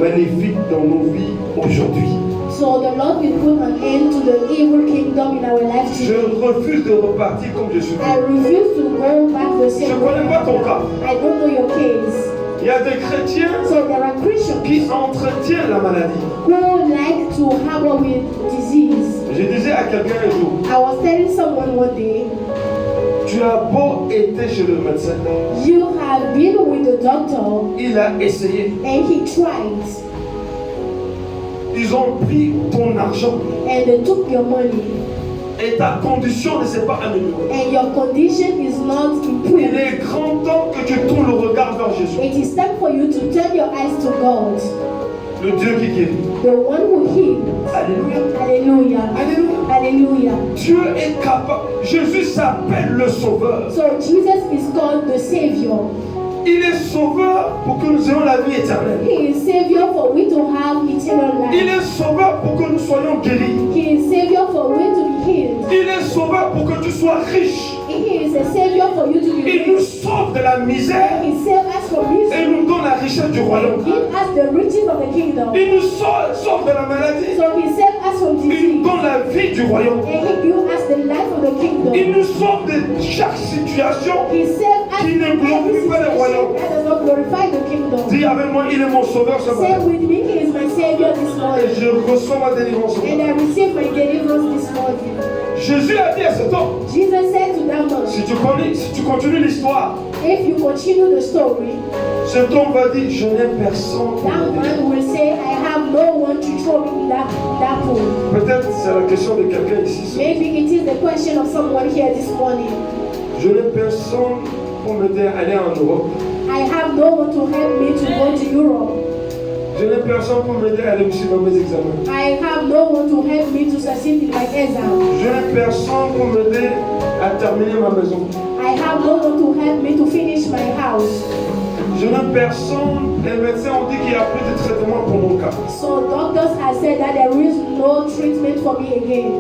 Speaker 1: magnifique dans nos vies aujourd'hui.
Speaker 2: So the Lord will put an end to the evil kingdom in our lives
Speaker 1: Je
Speaker 2: today.
Speaker 1: refuse de repartir comme je suis
Speaker 2: I
Speaker 1: venu.
Speaker 2: refuse to go back the
Speaker 1: Je
Speaker 2: same
Speaker 1: ne connais pas ton cas.
Speaker 2: I don't know your case.
Speaker 1: Il y a des chrétiens
Speaker 2: So there are Christians
Speaker 1: qui entretiennent la maladie.
Speaker 2: who like to harbor with disease.
Speaker 1: Je disais à quelqu'un un jour,
Speaker 2: I was telling someone one day,
Speaker 1: tu as beau être chez le médecin,
Speaker 2: you have been with the doctor
Speaker 1: il a essayé.
Speaker 2: and he tried
Speaker 1: Ils ont pris ton argent
Speaker 2: and they took your money
Speaker 1: et ta condition ne s'est pas améliorée.
Speaker 2: and your condition is not
Speaker 1: Il
Speaker 2: improved.
Speaker 1: est grand temps que tu tournes le regard vers Jésus,
Speaker 2: It is time for you to turn your eyes to God,
Speaker 1: le Dieu qui guérit.
Speaker 2: the one who heals.
Speaker 1: Alléluia.
Speaker 2: Hallelujah.
Speaker 1: Alléluia.
Speaker 2: Hallelujah.
Speaker 1: Dieu est capable. Jésus s'appelle le Sauveur.
Speaker 2: So Jesus is called the Savior.
Speaker 1: Il est Sauveur pour que nous ayons la vie éternelle.
Speaker 2: He is Savior for we to have eternal
Speaker 1: Il
Speaker 2: life.
Speaker 1: est Sauveur pour que nous soyons guéris.
Speaker 2: He is Savior for we to be healed.
Speaker 1: Il est Sauveur pour que tu sois riche.
Speaker 2: He is a Savior for you to be
Speaker 1: Il nous
Speaker 2: rich.
Speaker 1: sauve de la misère
Speaker 2: He saved us from
Speaker 1: et
Speaker 2: misery.
Speaker 1: nous donne la richesse du royaume.
Speaker 2: Give us the riches of the kingdom.
Speaker 1: Il nous sauve de la maladie.
Speaker 2: So he saved us from
Speaker 1: Il nous
Speaker 2: disease.
Speaker 1: donne la vie du royaume.
Speaker 2: And he gave us the life of the
Speaker 1: Il
Speaker 2: kingdom.
Speaker 1: nous sauve de chaque situation.
Speaker 2: He saved us
Speaker 1: Qui ne
Speaker 2: from every
Speaker 1: glorifie pas le royaume.
Speaker 2: situation that does not glorify the kingdom.
Speaker 1: Dis avec moi, il est mon sauveur ce
Speaker 2: Say
Speaker 1: matin.
Speaker 2: with me, he is my Savior this
Speaker 1: Et
Speaker 2: morning.
Speaker 1: je reçois ma délivrance ce
Speaker 2: And
Speaker 1: matin.
Speaker 2: I receive my deliverance this morning.
Speaker 1: Jésus a dit à cet homme,
Speaker 2: Jesus said to that man,
Speaker 1: si tu continues l'histoire,
Speaker 2: if you continue the story,
Speaker 1: cet homme va dire, je n'ai personne pour
Speaker 2: that
Speaker 1: m'aider.
Speaker 2: man will say, I have no one to throw me in that pool.
Speaker 1: Peut-être c'est la question de quelqu'un ici.
Speaker 2: Maybe it is the question of someone here this morning.
Speaker 1: Je n'ai personne pour m'aider à aller en Europe.
Speaker 2: I have no one to help me to go to Europe.
Speaker 1: Je n'ai personne pour m'aider à réussir dans mes examens.
Speaker 2: I have no one to help me to succeed in my exam.
Speaker 1: Je n'ai personne pour m'aider à terminer ma maison.
Speaker 2: I have no one to help me to finish my house.
Speaker 1: Je n'ai personne. Les médecins ont dit qu'il n'y a plus de traitement pour mon cas.
Speaker 2: So doctors have said that there is no treatment for me again.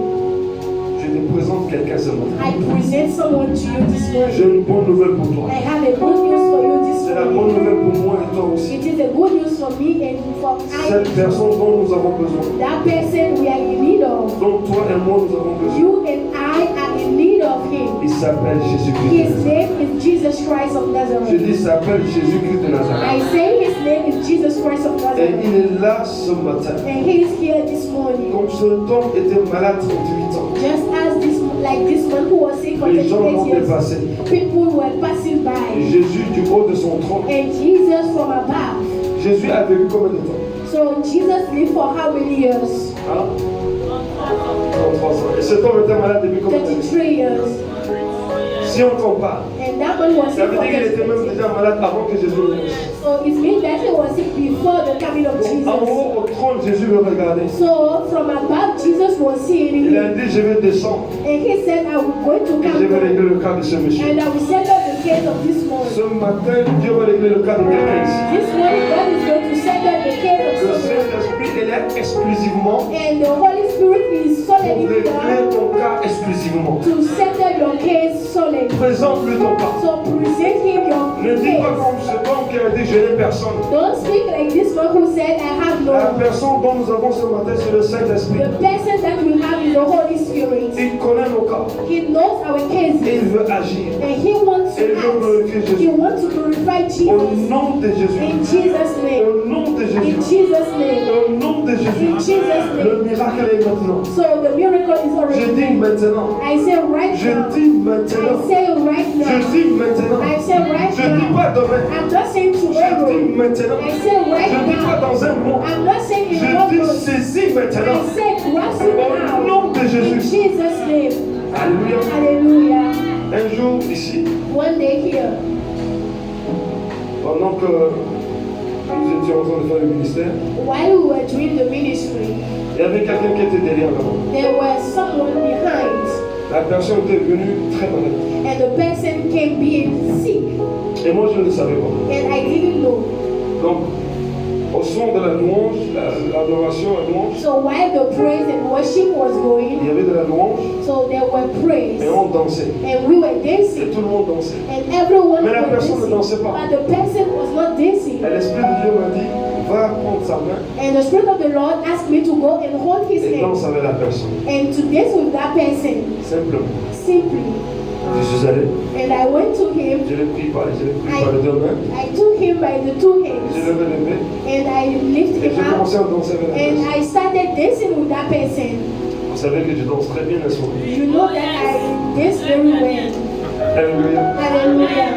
Speaker 1: Je te présente quelqu'un ce matin.
Speaker 2: I present someone to you this
Speaker 1: J'ai
Speaker 2: morning.
Speaker 1: une bonne nouvelle pour toi.
Speaker 2: I have a good news for you this
Speaker 1: C'est la bonne
Speaker 2: morning.
Speaker 1: nouvelle pour moi et toi aussi.
Speaker 2: It is a good news for me and for
Speaker 1: Cette personne dont nous avons besoin.
Speaker 2: that person we are in need of.
Speaker 1: Dont toi et moi nous avons besoin.
Speaker 2: You and I are in need of him.
Speaker 1: Il s'appelle Jésus-Christ de
Speaker 2: His
Speaker 1: Nazareth.
Speaker 2: name is Jesus Christ of
Speaker 1: Je
Speaker 2: Nazareth.
Speaker 1: dis, il s'appelle Jésus-Christ de
Speaker 2: I
Speaker 1: Nazareth.
Speaker 2: say his name is Jesus Christ of
Speaker 1: Et
Speaker 2: Nazareth.
Speaker 1: il est là ce matin.
Speaker 2: And he is here this morning.
Speaker 1: Comme cet homme était malade 38 ans,
Speaker 2: Just as this man who was sick for
Speaker 1: les gens
Speaker 2: 38
Speaker 1: l'ont
Speaker 2: years,
Speaker 1: dépassé.
Speaker 2: people were passing by.
Speaker 1: Jésus du haut de son trône.
Speaker 2: And Jesus from above.
Speaker 1: Jésus a vécu combien de temps?
Speaker 2: So Jesus lived for how many years?
Speaker 1: Hein? 33 ans. Et cet homme était malade depuis combien d'années?
Speaker 2: 33 years.
Speaker 1: Si on compare,
Speaker 2: And that man was
Speaker 1: ça
Speaker 2: sick
Speaker 1: veut
Speaker 2: for
Speaker 1: dire qu'il était
Speaker 2: 38
Speaker 1: même
Speaker 2: years.
Speaker 1: déjà malade avant que Jésus ne vienne.
Speaker 2: So it means that he was sick before the coming of
Speaker 1: Donc, en
Speaker 2: Jesus.
Speaker 1: haut au trône, Jésus le regardait.
Speaker 2: So from above, Jesus was seeing
Speaker 1: Il a
Speaker 2: him.
Speaker 1: dit, je vais descendre
Speaker 2: And he said, I will go to
Speaker 1: et je
Speaker 2: come
Speaker 1: vais régler
Speaker 2: down,
Speaker 1: le cas de ce monsieur.
Speaker 2: and I will settle the case of this man.
Speaker 1: Ce matin, Dieu va régler le cas de quelqu'un ici.
Speaker 2: This morning, God is going to settle the case
Speaker 1: Le
Speaker 2: of someone.
Speaker 1: Saint-Esprit, il est exclusivement
Speaker 2: And the Holy Spirit is
Speaker 1: pour
Speaker 2: solely
Speaker 1: régler
Speaker 2: there
Speaker 1: ton cas exclusivement.
Speaker 2: to settle your case solely.
Speaker 1: Présente-lui ton cas.
Speaker 2: So present him your
Speaker 1: Ne dis pas
Speaker 2: case.
Speaker 1: comme cet homme qui a dit, je n'ai personne.
Speaker 2: Don't speak like this man who said, I have
Speaker 1: La
Speaker 2: no.
Speaker 1: personne dont nous avons ce matin, c'est le Saint-Esprit.
Speaker 2: The person that we have is the Holy Spirit.
Speaker 1: Il connaît nos cas
Speaker 2: He knows our
Speaker 1: et
Speaker 2: cases.
Speaker 1: il veut agir.
Speaker 2: And he wants to
Speaker 1: Et il veut
Speaker 2: act.
Speaker 1: glorifier
Speaker 2: He
Speaker 1: Jésus.
Speaker 2: wants to glorify
Speaker 1: Au
Speaker 2: Jesus.
Speaker 1: nom de
Speaker 2: In
Speaker 1: Jésus.
Speaker 2: Jesus' name.
Speaker 1: Au nom de
Speaker 2: In
Speaker 1: Jésus.
Speaker 2: Jesus' name.
Speaker 1: Au nom de Jésus.
Speaker 2: In Jesus'
Speaker 1: Le
Speaker 2: name.
Speaker 1: miracle est maintenant.
Speaker 2: So the miracle is
Speaker 1: Je
Speaker 2: already
Speaker 1: dis
Speaker 2: done.
Speaker 1: maintenant.
Speaker 2: I say right
Speaker 1: Je
Speaker 2: now.
Speaker 1: dis
Speaker 2: I
Speaker 1: maintenant.
Speaker 2: say right
Speaker 1: Je
Speaker 2: now.
Speaker 1: dis maintenant.
Speaker 2: I say right
Speaker 1: Je dis
Speaker 2: now.
Speaker 1: pas demain.
Speaker 2: I'm not saying
Speaker 1: Je dis
Speaker 2: tomorrow.
Speaker 1: maintenant.
Speaker 2: I say right
Speaker 1: Je dis pas
Speaker 2: now.
Speaker 1: dans un mois.
Speaker 2: I'm not saying in
Speaker 1: Je
Speaker 2: one
Speaker 1: dis
Speaker 2: month.
Speaker 1: saisis maintenant.
Speaker 2: I say grasp it
Speaker 1: Au
Speaker 2: now.
Speaker 1: nom de
Speaker 2: In
Speaker 1: Jésus.
Speaker 2: Jesus' name.
Speaker 1: Alléluia.
Speaker 2: Hallelujah.
Speaker 1: Un jour ici,
Speaker 2: One day here,
Speaker 1: pendant que nous étions en train de faire le ministère,
Speaker 2: while we were doing the ministry,
Speaker 1: il y avait quelqu'un qui était derrière là-bas.
Speaker 2: there was someone behind,
Speaker 1: La personne était venue très malade.
Speaker 2: and the person came being sick,
Speaker 1: Et moi, je ne le savais pas.
Speaker 2: and I didn't know.
Speaker 1: Donc, au son de la louange, l'adoration, la louange,
Speaker 2: So while the praise and worship was
Speaker 1: il
Speaker 2: going,
Speaker 1: y avait de la louange
Speaker 2: so there were praise,
Speaker 1: et on dansait.
Speaker 2: and we were
Speaker 1: Et
Speaker 2: dancing,
Speaker 1: tout le monde dansait.
Speaker 2: and everyone
Speaker 1: Mais la
Speaker 2: was
Speaker 1: personne ne dansait
Speaker 2: dancing,
Speaker 1: pas.
Speaker 2: but the person was not dancing.
Speaker 1: Et l'Esprit de Dieu m'a dit, va prendre sa main
Speaker 2: And the Spirit of the Lord asked me to go and hold his
Speaker 1: et
Speaker 2: hand
Speaker 1: danse avec la personne.
Speaker 2: and to dance with that person,
Speaker 1: Simplement.
Speaker 2: simply.
Speaker 1: Je suis allé,
Speaker 2: And I went to him,
Speaker 1: je l'ai pris par les deux mains,
Speaker 2: I took him by the two
Speaker 1: je
Speaker 2: hands,
Speaker 1: l'ai relevé
Speaker 2: and I lifted
Speaker 1: et
Speaker 2: him
Speaker 1: j'ai
Speaker 2: up,
Speaker 1: commencé à danser avec la
Speaker 2: and
Speaker 1: personne.
Speaker 2: I started dancing with that person.
Speaker 1: Vous savez que je danse très bien, n'est-ce pas?
Speaker 2: You know that I dance very well.
Speaker 1: Alléluia.
Speaker 2: Hallelujah.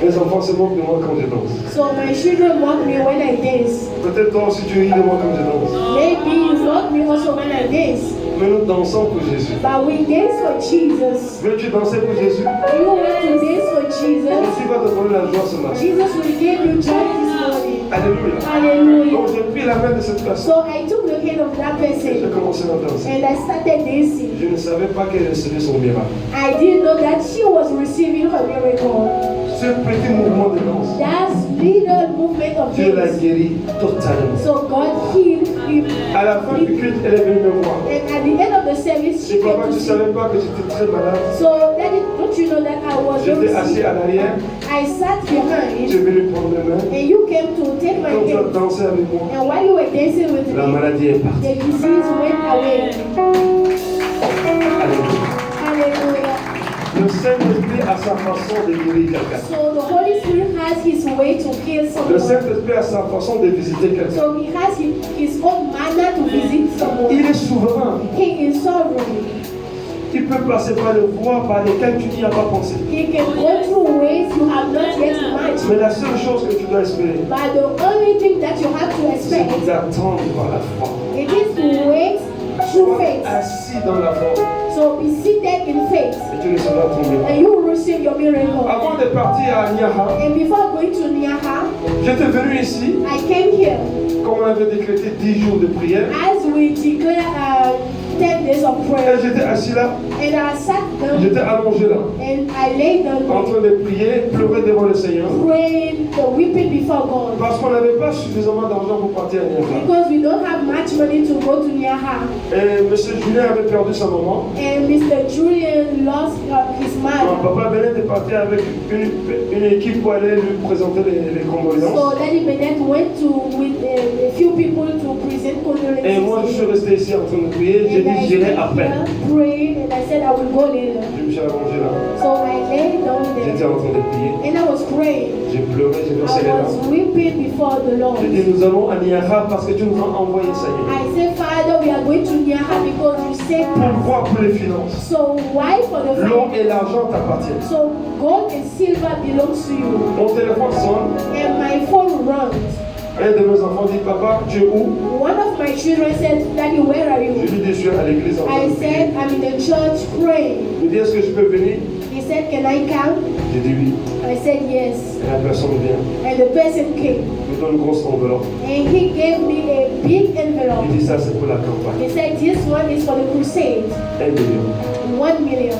Speaker 1: Mes enfants se moquent de moi quand je danse.
Speaker 2: So my children mock me when I dance.
Speaker 1: Peut-être toi aussi tu ris de moi quand je danse.
Speaker 2: Maybe you mock me also when I dance.
Speaker 1: Mais nous dansons pour Jésus.
Speaker 2: But we dance for Jesus.
Speaker 1: Veux-tu danser pour Jésus?
Speaker 2: You want to dance for Jesus?
Speaker 1: Jésus va te donner la joie ce matin.
Speaker 2: Jesus will give you joy this morning.
Speaker 1: Alléluia.
Speaker 2: Hallelujah.
Speaker 1: Donc j'ai pris la main de cette personne
Speaker 2: So I took the hand of that
Speaker 1: et j'ai
Speaker 2: person
Speaker 1: commencé à danser.
Speaker 2: and I started dancing.
Speaker 1: Je ne savais pas qu'elle recevait son miracle.
Speaker 2: I didn't know that she was receiving her miracle.
Speaker 1: Ce petit mouvement de danse,
Speaker 2: That little movement of
Speaker 1: Dieu l'a
Speaker 2: dance.
Speaker 1: guéri totalement.
Speaker 2: So God healed him.
Speaker 1: À la fin du culte, elle est venue me voir.
Speaker 2: And at the end of the service,
Speaker 1: Je
Speaker 2: she
Speaker 1: dis,
Speaker 2: came
Speaker 1: papa,
Speaker 2: to
Speaker 1: tu ne
Speaker 2: see.
Speaker 1: savais pas que j'étais très malade.
Speaker 2: So Daddy, don't you know that I was very
Speaker 1: J'étais assis
Speaker 2: sick?
Speaker 1: à l'arrière,
Speaker 2: I sat
Speaker 1: tu es
Speaker 2: behind
Speaker 1: venu prendre mes mains.
Speaker 2: and you came to take my
Speaker 1: Quand tu as
Speaker 2: hand.
Speaker 1: dansé avec moi,
Speaker 2: And while you were dancing with
Speaker 1: la
Speaker 2: me,
Speaker 1: maladie est partie.
Speaker 2: the disease went away.
Speaker 1: Alléluia.
Speaker 2: Hallelujah.
Speaker 1: Le Saint-Esprit a sa façon de guérir quelqu'un.
Speaker 2: So the Holy Spirit has his way to heal
Speaker 1: Le
Speaker 2: someone.
Speaker 1: Saint-Esprit a sa façon de visiter quelqu'un.
Speaker 2: So he has his own manner to visit
Speaker 1: Il
Speaker 2: someone.
Speaker 1: est souverain.
Speaker 2: He is sovereign.
Speaker 1: Il peut passer par les voies par lesquelles tu n'y as pas pensé.
Speaker 2: He can go through ways you have not yet imagined.
Speaker 1: Mais la seule chose que tu dois espérer,
Speaker 2: But the only thing that you have to
Speaker 1: c'est
Speaker 2: expect,
Speaker 1: d'attendre par la foi.
Speaker 2: it is to wait through
Speaker 1: Sois
Speaker 2: faith.
Speaker 1: assis dans la foi
Speaker 2: So be seated in faith,
Speaker 1: et tu recevras ton miracle.
Speaker 2: and you will receive your miracle.
Speaker 1: Avant de partir à Niaha,
Speaker 2: And before going to Nyaha,
Speaker 1: j'étais venu ici,
Speaker 2: I came here
Speaker 1: comme on avait décrété 10 jours de prière,
Speaker 2: as we declare 10 days of
Speaker 1: et
Speaker 2: prayer.
Speaker 1: j'étais assis là,
Speaker 2: And I sat down
Speaker 1: j'étais allongé là,
Speaker 2: and I lay
Speaker 1: en
Speaker 2: down
Speaker 1: train de prier, pleurer devant le Seigneur,
Speaker 2: praying, weeping before God.
Speaker 1: parce qu'on n'avait pas suffisamment d'argent pour partir à Niaha.
Speaker 2: Because we don't have much money to go to Nyaha.
Speaker 1: Et M. Julien avait perdu sa maman.
Speaker 2: And Mr. Julian lost his
Speaker 1: Donc,
Speaker 2: mother.
Speaker 1: Papa Bennett est parti avec une équipe pour aller lui présenter les condoléances. condoléances.
Speaker 2: So Daddy Bennett went with a few people to present condolences.
Speaker 1: Et moi, je suis resté ici en train de prier. J'ai
Speaker 2: And I
Speaker 1: dit, j'irai
Speaker 2: stayed
Speaker 1: après.
Speaker 2: here, prayed, and I said I will go later.
Speaker 1: Je me suis allongé là.
Speaker 2: So I lay down
Speaker 1: J'étais
Speaker 2: there
Speaker 1: en train de prier.
Speaker 2: and I was praying.
Speaker 1: J'ai pleuré, j'ai versé
Speaker 2: I
Speaker 1: les
Speaker 2: was
Speaker 1: larmes.
Speaker 2: weeping before the Lord.
Speaker 1: J'ai dit, nous allons à Niara parce que tu nous as envoyé ça y est.
Speaker 2: I said, Father, we are going to Niaha because you said
Speaker 1: Pourquoi pour les finances?
Speaker 2: so. Why for the
Speaker 1: L'eau
Speaker 2: family?
Speaker 1: et l'argent t'appartiennent.
Speaker 2: So gold and silver belongs to you.
Speaker 1: Mon téléphone sonne.
Speaker 2: And my phone runs.
Speaker 1: Un de mes enfants dit, papa, tu es où?
Speaker 2: One of my children said, Daddy, where are
Speaker 1: Je
Speaker 2: you?
Speaker 1: lui dis, je suis à l'église en train
Speaker 2: I
Speaker 1: de prier.
Speaker 2: said, I'm in the church praying.
Speaker 1: Il me dit, est-ce que je peux venir?
Speaker 2: He said, can I come?
Speaker 1: J'ai dit oui.
Speaker 2: I said, yes.
Speaker 1: Et la personne vient.
Speaker 2: And the person came.
Speaker 1: Il me donne une grosse enveloppe.
Speaker 2: And he gave me a big envelope.
Speaker 1: Il dit, ça c'est pour la campagne.
Speaker 2: He said, this one is for the crusade.
Speaker 1: 1 million.
Speaker 2: 1 million.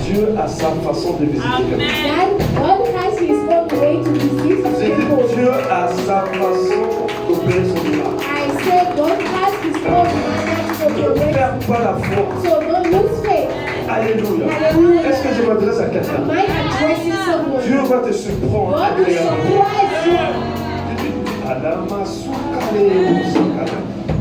Speaker 1: Dieu a sa façon de visiter quelqu'un.
Speaker 2: God has his own way to visit his
Speaker 1: J'ai dit,
Speaker 2: people.
Speaker 1: Dieu a sa façon d'opérer son miracle.
Speaker 2: I said, God has his own manner to
Speaker 1: Ne
Speaker 2: operate.
Speaker 1: perds pas la foi.
Speaker 2: So don't lose faith.
Speaker 1: Alléluia.
Speaker 2: Hallelujah.
Speaker 1: Est-ce que je m'adresse à
Speaker 2: Am
Speaker 1: quelqu'un?
Speaker 2: I addressing someone?
Speaker 1: Dieu va te surprendre
Speaker 2: God will
Speaker 1: agréablement.
Speaker 2: surprise you.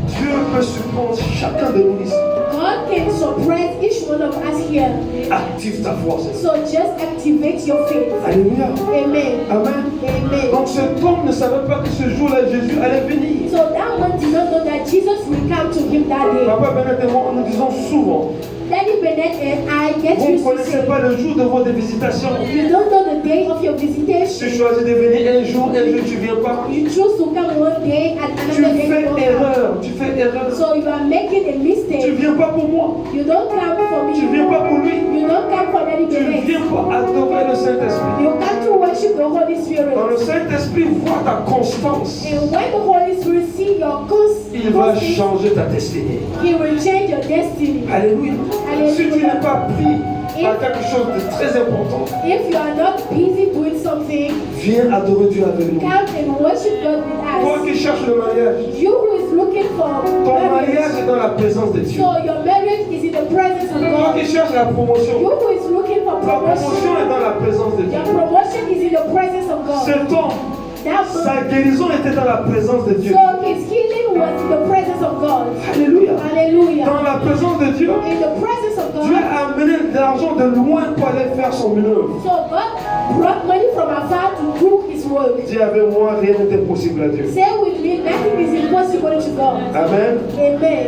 Speaker 1: Dieu peut surprendre chacun de nous ici.
Speaker 2: God can surprise each one of us here.
Speaker 1: Active ta foi, Seigneur.
Speaker 2: So just activate your faith.
Speaker 1: Alléluia.
Speaker 2: Amen.
Speaker 1: Amen.
Speaker 2: Amen.
Speaker 1: Donc cet homme ne savait pas que ce jour-là, Jésus allait venir.
Speaker 2: So that one did not know that Jesus will come to him that day.
Speaker 1: Papa Bennett et moi, nous disons souvent,
Speaker 2: Daddy Bennett and I get
Speaker 1: vous ne
Speaker 2: used to
Speaker 1: connaissez
Speaker 2: say,
Speaker 1: pas le jour de votre visitation.
Speaker 2: you don't know the day of your
Speaker 1: Tu
Speaker 2: visitation.
Speaker 1: choisis de venir un jour tu viens pas.
Speaker 2: You choose to come one day and
Speaker 1: Tu
Speaker 2: another day you don't come.
Speaker 1: tu fais erreur.
Speaker 2: So you are making a
Speaker 1: Tu
Speaker 2: mistake.
Speaker 1: viens pas pour moi.
Speaker 2: You don't come for me.
Speaker 1: Tu viens pas pour lui.
Speaker 2: You don't come for Daddy
Speaker 1: Tu
Speaker 2: Bennett.
Speaker 1: viens pour adorer le Saint-Esprit.
Speaker 2: You come to worship the Holy Spirit.
Speaker 1: Quand le Saint-Esprit voit ta constance,
Speaker 2: And when the Holy Spirit sees your
Speaker 1: il va
Speaker 2: constancy,
Speaker 1: changer ta destinée.
Speaker 2: He will change your destiny.
Speaker 1: Alléluia.
Speaker 2: Alléluia.
Speaker 1: Si tu n'es pas pris par quelque chose de très important,
Speaker 2: If you are not busy doing something,
Speaker 1: viens adorer Dieu avec nous.
Speaker 2: come and worship God
Speaker 1: Toi
Speaker 2: with us.
Speaker 1: qui cherches le mariage,
Speaker 2: You who is looking for
Speaker 1: ton mariage
Speaker 2: marriage,
Speaker 1: est dans la présence de Dieu.
Speaker 2: so your marriage is in the presence of
Speaker 1: Toi
Speaker 2: God.
Speaker 1: qui cherches la promotion,
Speaker 2: You who is looking for
Speaker 1: la promotion
Speaker 2: promotion,
Speaker 1: est dans la présence de Dieu.
Speaker 2: your promotion is in the presence of God.
Speaker 1: Cet homme,
Speaker 2: That
Speaker 1: sa guérison était dans la présence de Dieu.
Speaker 2: so his healing was in the presence of God.
Speaker 1: Alléluia.
Speaker 2: Hallelujah.
Speaker 1: Dans la présence de Dieu,
Speaker 2: In the presence of
Speaker 1: Dieu
Speaker 2: God.
Speaker 1: a amené de l'argent de loin pour aller faire son manœuvre.
Speaker 2: So God brought money from afar to do his work.
Speaker 1: Dis avec moi, rien n'était possible à Dieu.
Speaker 2: Say with me, nothing is impossible to God.
Speaker 1: Amen.
Speaker 2: Amen.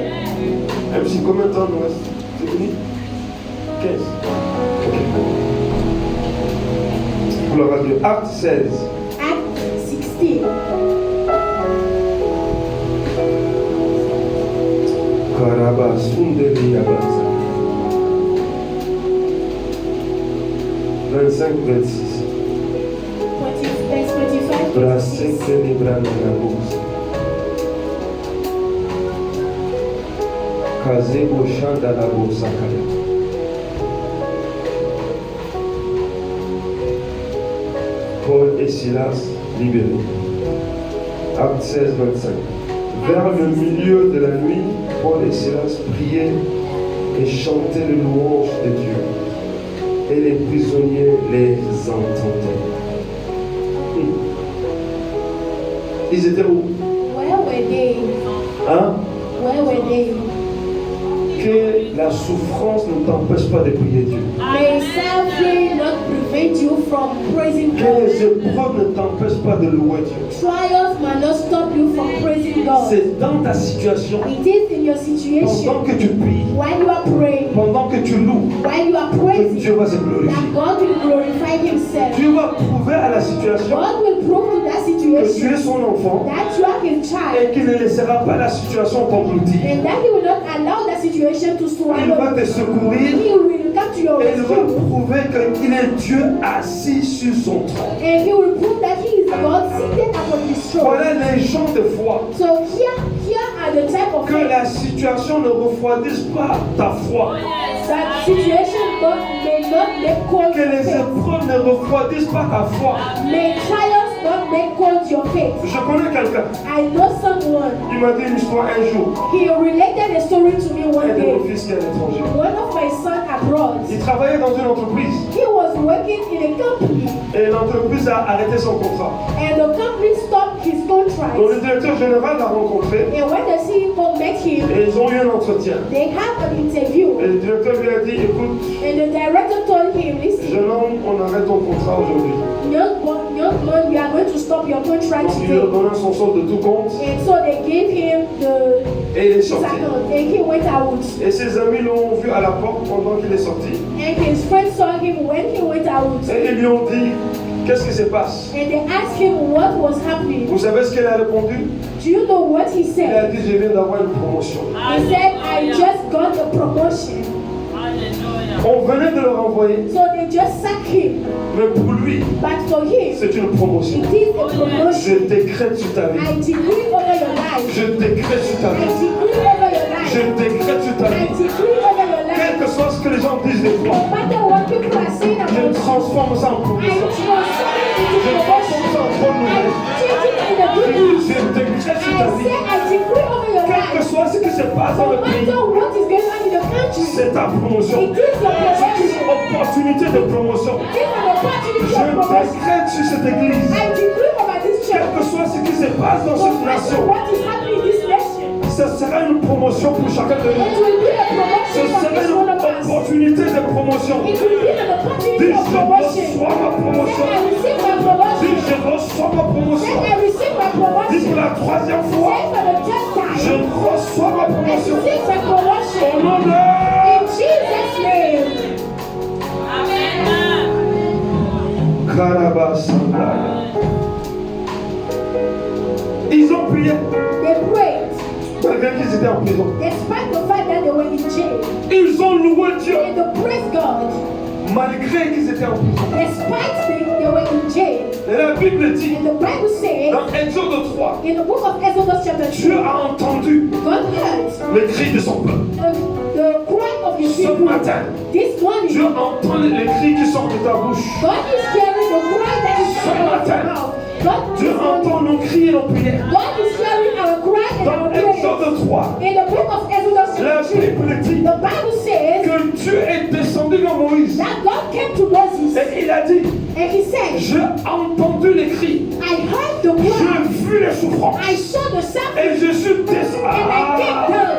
Speaker 1: Même si combien de temps nous reste? C'est fini? 15. Ok. Gloire à Dieu. Acte 16.
Speaker 2: Act 16.
Speaker 1: Karaba Sundari Yabaza. 25-26.
Speaker 2: 20, verse 25. to 26.
Speaker 1: Braseke Librana Nabusa. Kazebo Shanda Nabusa Kaya. Paul et Silas libérés. Acte 16, 25. Vers le milieu de la nuit, Paul et Silas priaient et chantaient les louanges de Dieu. Et les prisonniers les entendaient. Ils étaient où?
Speaker 2: Where were they?
Speaker 1: Hein?
Speaker 2: Where were they?
Speaker 1: Que la souffrance ne t'empêche pas de prier Dieu.
Speaker 2: May suffering not prevent you from praising
Speaker 1: Que
Speaker 2: God.
Speaker 1: les épreuves ne t'empêchent pas de louer Dieu.
Speaker 2: Trials might not stop you from praising God.
Speaker 1: C'est dans ta situation,
Speaker 2: It is in your
Speaker 1: pendant
Speaker 2: situation,
Speaker 1: que tu pries,
Speaker 2: while you are praying,
Speaker 1: pendant que tu loues,
Speaker 2: while you are
Speaker 1: que
Speaker 2: praising,
Speaker 1: Dieu va se glorifier.
Speaker 2: that God will glorify Himself.
Speaker 1: Dieu va prouver à la situation
Speaker 2: God will prove to that
Speaker 1: que tu
Speaker 2: situation
Speaker 1: es son enfant
Speaker 2: that you are His
Speaker 1: et
Speaker 2: child,
Speaker 1: qu'il ne laissera pas la situation t'engloutir.
Speaker 2: and that He will not allow that situation to
Speaker 1: Il
Speaker 2: swallow
Speaker 1: va
Speaker 2: you.
Speaker 1: te secourir
Speaker 2: He will come to your
Speaker 1: et il va
Speaker 2: rescue,
Speaker 1: prouver qu'il est Dieu assis sur son trône.
Speaker 2: and He will prove that He is God seated upon His throne.
Speaker 1: Voilà les gens de foi.
Speaker 2: So here are the type of
Speaker 1: Que
Speaker 2: faith
Speaker 1: la situation ne refroidisse pas ta foi.
Speaker 2: that situation may not make cold
Speaker 1: Que
Speaker 2: your
Speaker 1: les
Speaker 2: faith.
Speaker 1: épreuves ne refroidissent pas ta foi.
Speaker 2: May trials not make cold your faith.
Speaker 1: Je connais quelqu'un.
Speaker 2: I know someone.
Speaker 1: Il m'a dit une histoire un jour.
Speaker 2: He related a story to me
Speaker 1: Un
Speaker 2: one
Speaker 1: de
Speaker 2: day.
Speaker 1: nos fils qui est à l'étranger.
Speaker 2: One of my sons abroad.
Speaker 1: Il travaillait dans une entreprise.
Speaker 2: He was working in a company,
Speaker 1: et l'entreprise a arrêté son contrat.
Speaker 2: and the company stopped his
Speaker 1: Donc
Speaker 2: contract.
Speaker 1: le directeur général l'a rencontré
Speaker 2: And when the CEO met him,
Speaker 1: et ils ont eu un entretien.
Speaker 2: they had an interview,
Speaker 1: Et le directeur lui a dit, écoute,
Speaker 2: and the director told him, listen,
Speaker 1: jeune homme, on arrête ton contrat aujourd'hui.
Speaker 2: young man, we are going to stop your contract
Speaker 1: Donc il lui a
Speaker 2: today.
Speaker 1: donné son solde de tout compte
Speaker 2: And so they gave him the
Speaker 1: et il est
Speaker 2: his
Speaker 1: sorti.
Speaker 2: account, and he went out.
Speaker 1: Et ses amis l'ont vu à la porte pendant qu'il est sorti.
Speaker 2: And his friends saw him when he went out.
Speaker 1: Et ils lui ont dit, qu'est-ce qui se passe?
Speaker 2: And they asked him what was happening.
Speaker 1: Vous savez ce qu'elle a répondu?
Speaker 2: Do you know what he
Speaker 1: Il a
Speaker 2: said?
Speaker 1: dit, je viens d'avoir une promotion.
Speaker 2: He said, I just got a promotion.
Speaker 3: Hallelujah.
Speaker 1: On venait de le renvoyer,
Speaker 2: So they just sacked him.
Speaker 1: mais pour lui,
Speaker 2: But for him,
Speaker 1: c'est une promotion.
Speaker 2: it is a promotion.
Speaker 1: Je décrète sur ta vie.
Speaker 2: I decree over your life.
Speaker 1: Je décrète sur ta
Speaker 2: I
Speaker 1: vie.
Speaker 2: decree over your
Speaker 1: Je
Speaker 2: life.
Speaker 1: décrète sur ta
Speaker 2: I
Speaker 1: vie.
Speaker 2: decree over your
Speaker 1: Quel
Speaker 2: life.
Speaker 1: que soit ce que les gens disent de toi,
Speaker 2: No matter what people are saying
Speaker 1: je
Speaker 2: about you,
Speaker 1: transforme ça en
Speaker 2: I
Speaker 1: promotion.
Speaker 2: transform it into
Speaker 1: Je transforme ça
Speaker 2: promotion.
Speaker 1: en bonne
Speaker 2: I
Speaker 1: nouvelle.
Speaker 2: change it in a good news.
Speaker 1: Je décrète sur ta
Speaker 2: I
Speaker 1: vie.
Speaker 2: say I decree over your
Speaker 1: Quel que
Speaker 2: life.
Speaker 1: soit ce qui se passe dans
Speaker 2: No
Speaker 1: le pays,
Speaker 2: matter what is going on in the country,
Speaker 1: c'est ta promotion.
Speaker 2: it is your
Speaker 1: C'est une
Speaker 2: promotion.
Speaker 1: opportunité de promotion.
Speaker 2: It is an opportunity
Speaker 1: Je
Speaker 2: of promotion.
Speaker 1: décrète sur cette église.
Speaker 2: I decree over this
Speaker 1: Quel
Speaker 2: church.
Speaker 1: que soit ce qui se passe dans
Speaker 2: No
Speaker 1: cette
Speaker 2: matter
Speaker 1: nation,
Speaker 2: what is happening in this nation,
Speaker 1: ce sera une promotion pour chacun de
Speaker 2: it
Speaker 1: nous.
Speaker 2: will be a
Speaker 1: Ce
Speaker 2: promotion for
Speaker 1: sera
Speaker 2: each
Speaker 1: une
Speaker 2: one of us.
Speaker 1: opportunité de promotion.
Speaker 2: It will be an opportunity
Speaker 1: Dis,
Speaker 2: of
Speaker 1: je
Speaker 2: promotion.
Speaker 1: reçois ma
Speaker 2: Then
Speaker 1: promotion.
Speaker 2: I receive my
Speaker 1: Dis,
Speaker 2: promotion.
Speaker 1: je reçois ma promotion.
Speaker 2: Then I receive my
Speaker 1: Dis
Speaker 2: promotion.
Speaker 1: pour la troisième
Speaker 2: Say
Speaker 1: fois,
Speaker 2: for the third
Speaker 1: je
Speaker 2: time,
Speaker 1: reçois ma
Speaker 2: I
Speaker 1: promotion.
Speaker 2: receive my
Speaker 1: Au
Speaker 2: promotion.
Speaker 1: nom de...
Speaker 2: In Jesus' name.
Speaker 3: Amen.
Speaker 1: Karabasandaya. Ils ont prié,
Speaker 2: They prayed,
Speaker 1: malgré qu'ils étaient en prison.
Speaker 2: despite the fact that they were in jail.
Speaker 1: Ils ont loué Dieu,
Speaker 2: And they praised God,
Speaker 1: malgré qu'ils étaient en prison.
Speaker 2: despite they were in jail.
Speaker 1: Et la Bible dit,
Speaker 2: And the Bible says,
Speaker 1: dans Exode 3,
Speaker 2: in the book of Exodus chapter 2,
Speaker 1: Dieu a entendu
Speaker 2: God heard
Speaker 1: les cris de son peuple.
Speaker 2: the cry of his
Speaker 1: Ce
Speaker 2: people.
Speaker 1: matin,
Speaker 2: This morning,
Speaker 1: Dieu entend les cris qui sortent de ta bouche.
Speaker 2: God is hearing the cry that is coming out of your mouth. God
Speaker 1: Dieu
Speaker 2: is hearing,
Speaker 1: entend nos cris et nos prières.
Speaker 2: God is hearing our cry and
Speaker 1: Dans
Speaker 2: our prayers.
Speaker 1: Exode 3,
Speaker 2: In the book of Exodus
Speaker 1: la
Speaker 2: chapter 2,
Speaker 1: Bible dit
Speaker 2: the Bible says
Speaker 1: que Dieu est descendu dans Moïse.
Speaker 2: that God came to Moses
Speaker 1: Et il a dit,
Speaker 2: and he said,
Speaker 1: j'ai entendu les cris,
Speaker 2: I heard the
Speaker 1: j'ai
Speaker 2: cry,
Speaker 1: vu les souffrances.
Speaker 2: I saw the
Speaker 1: Et
Speaker 2: suffering,
Speaker 1: je suis descendu.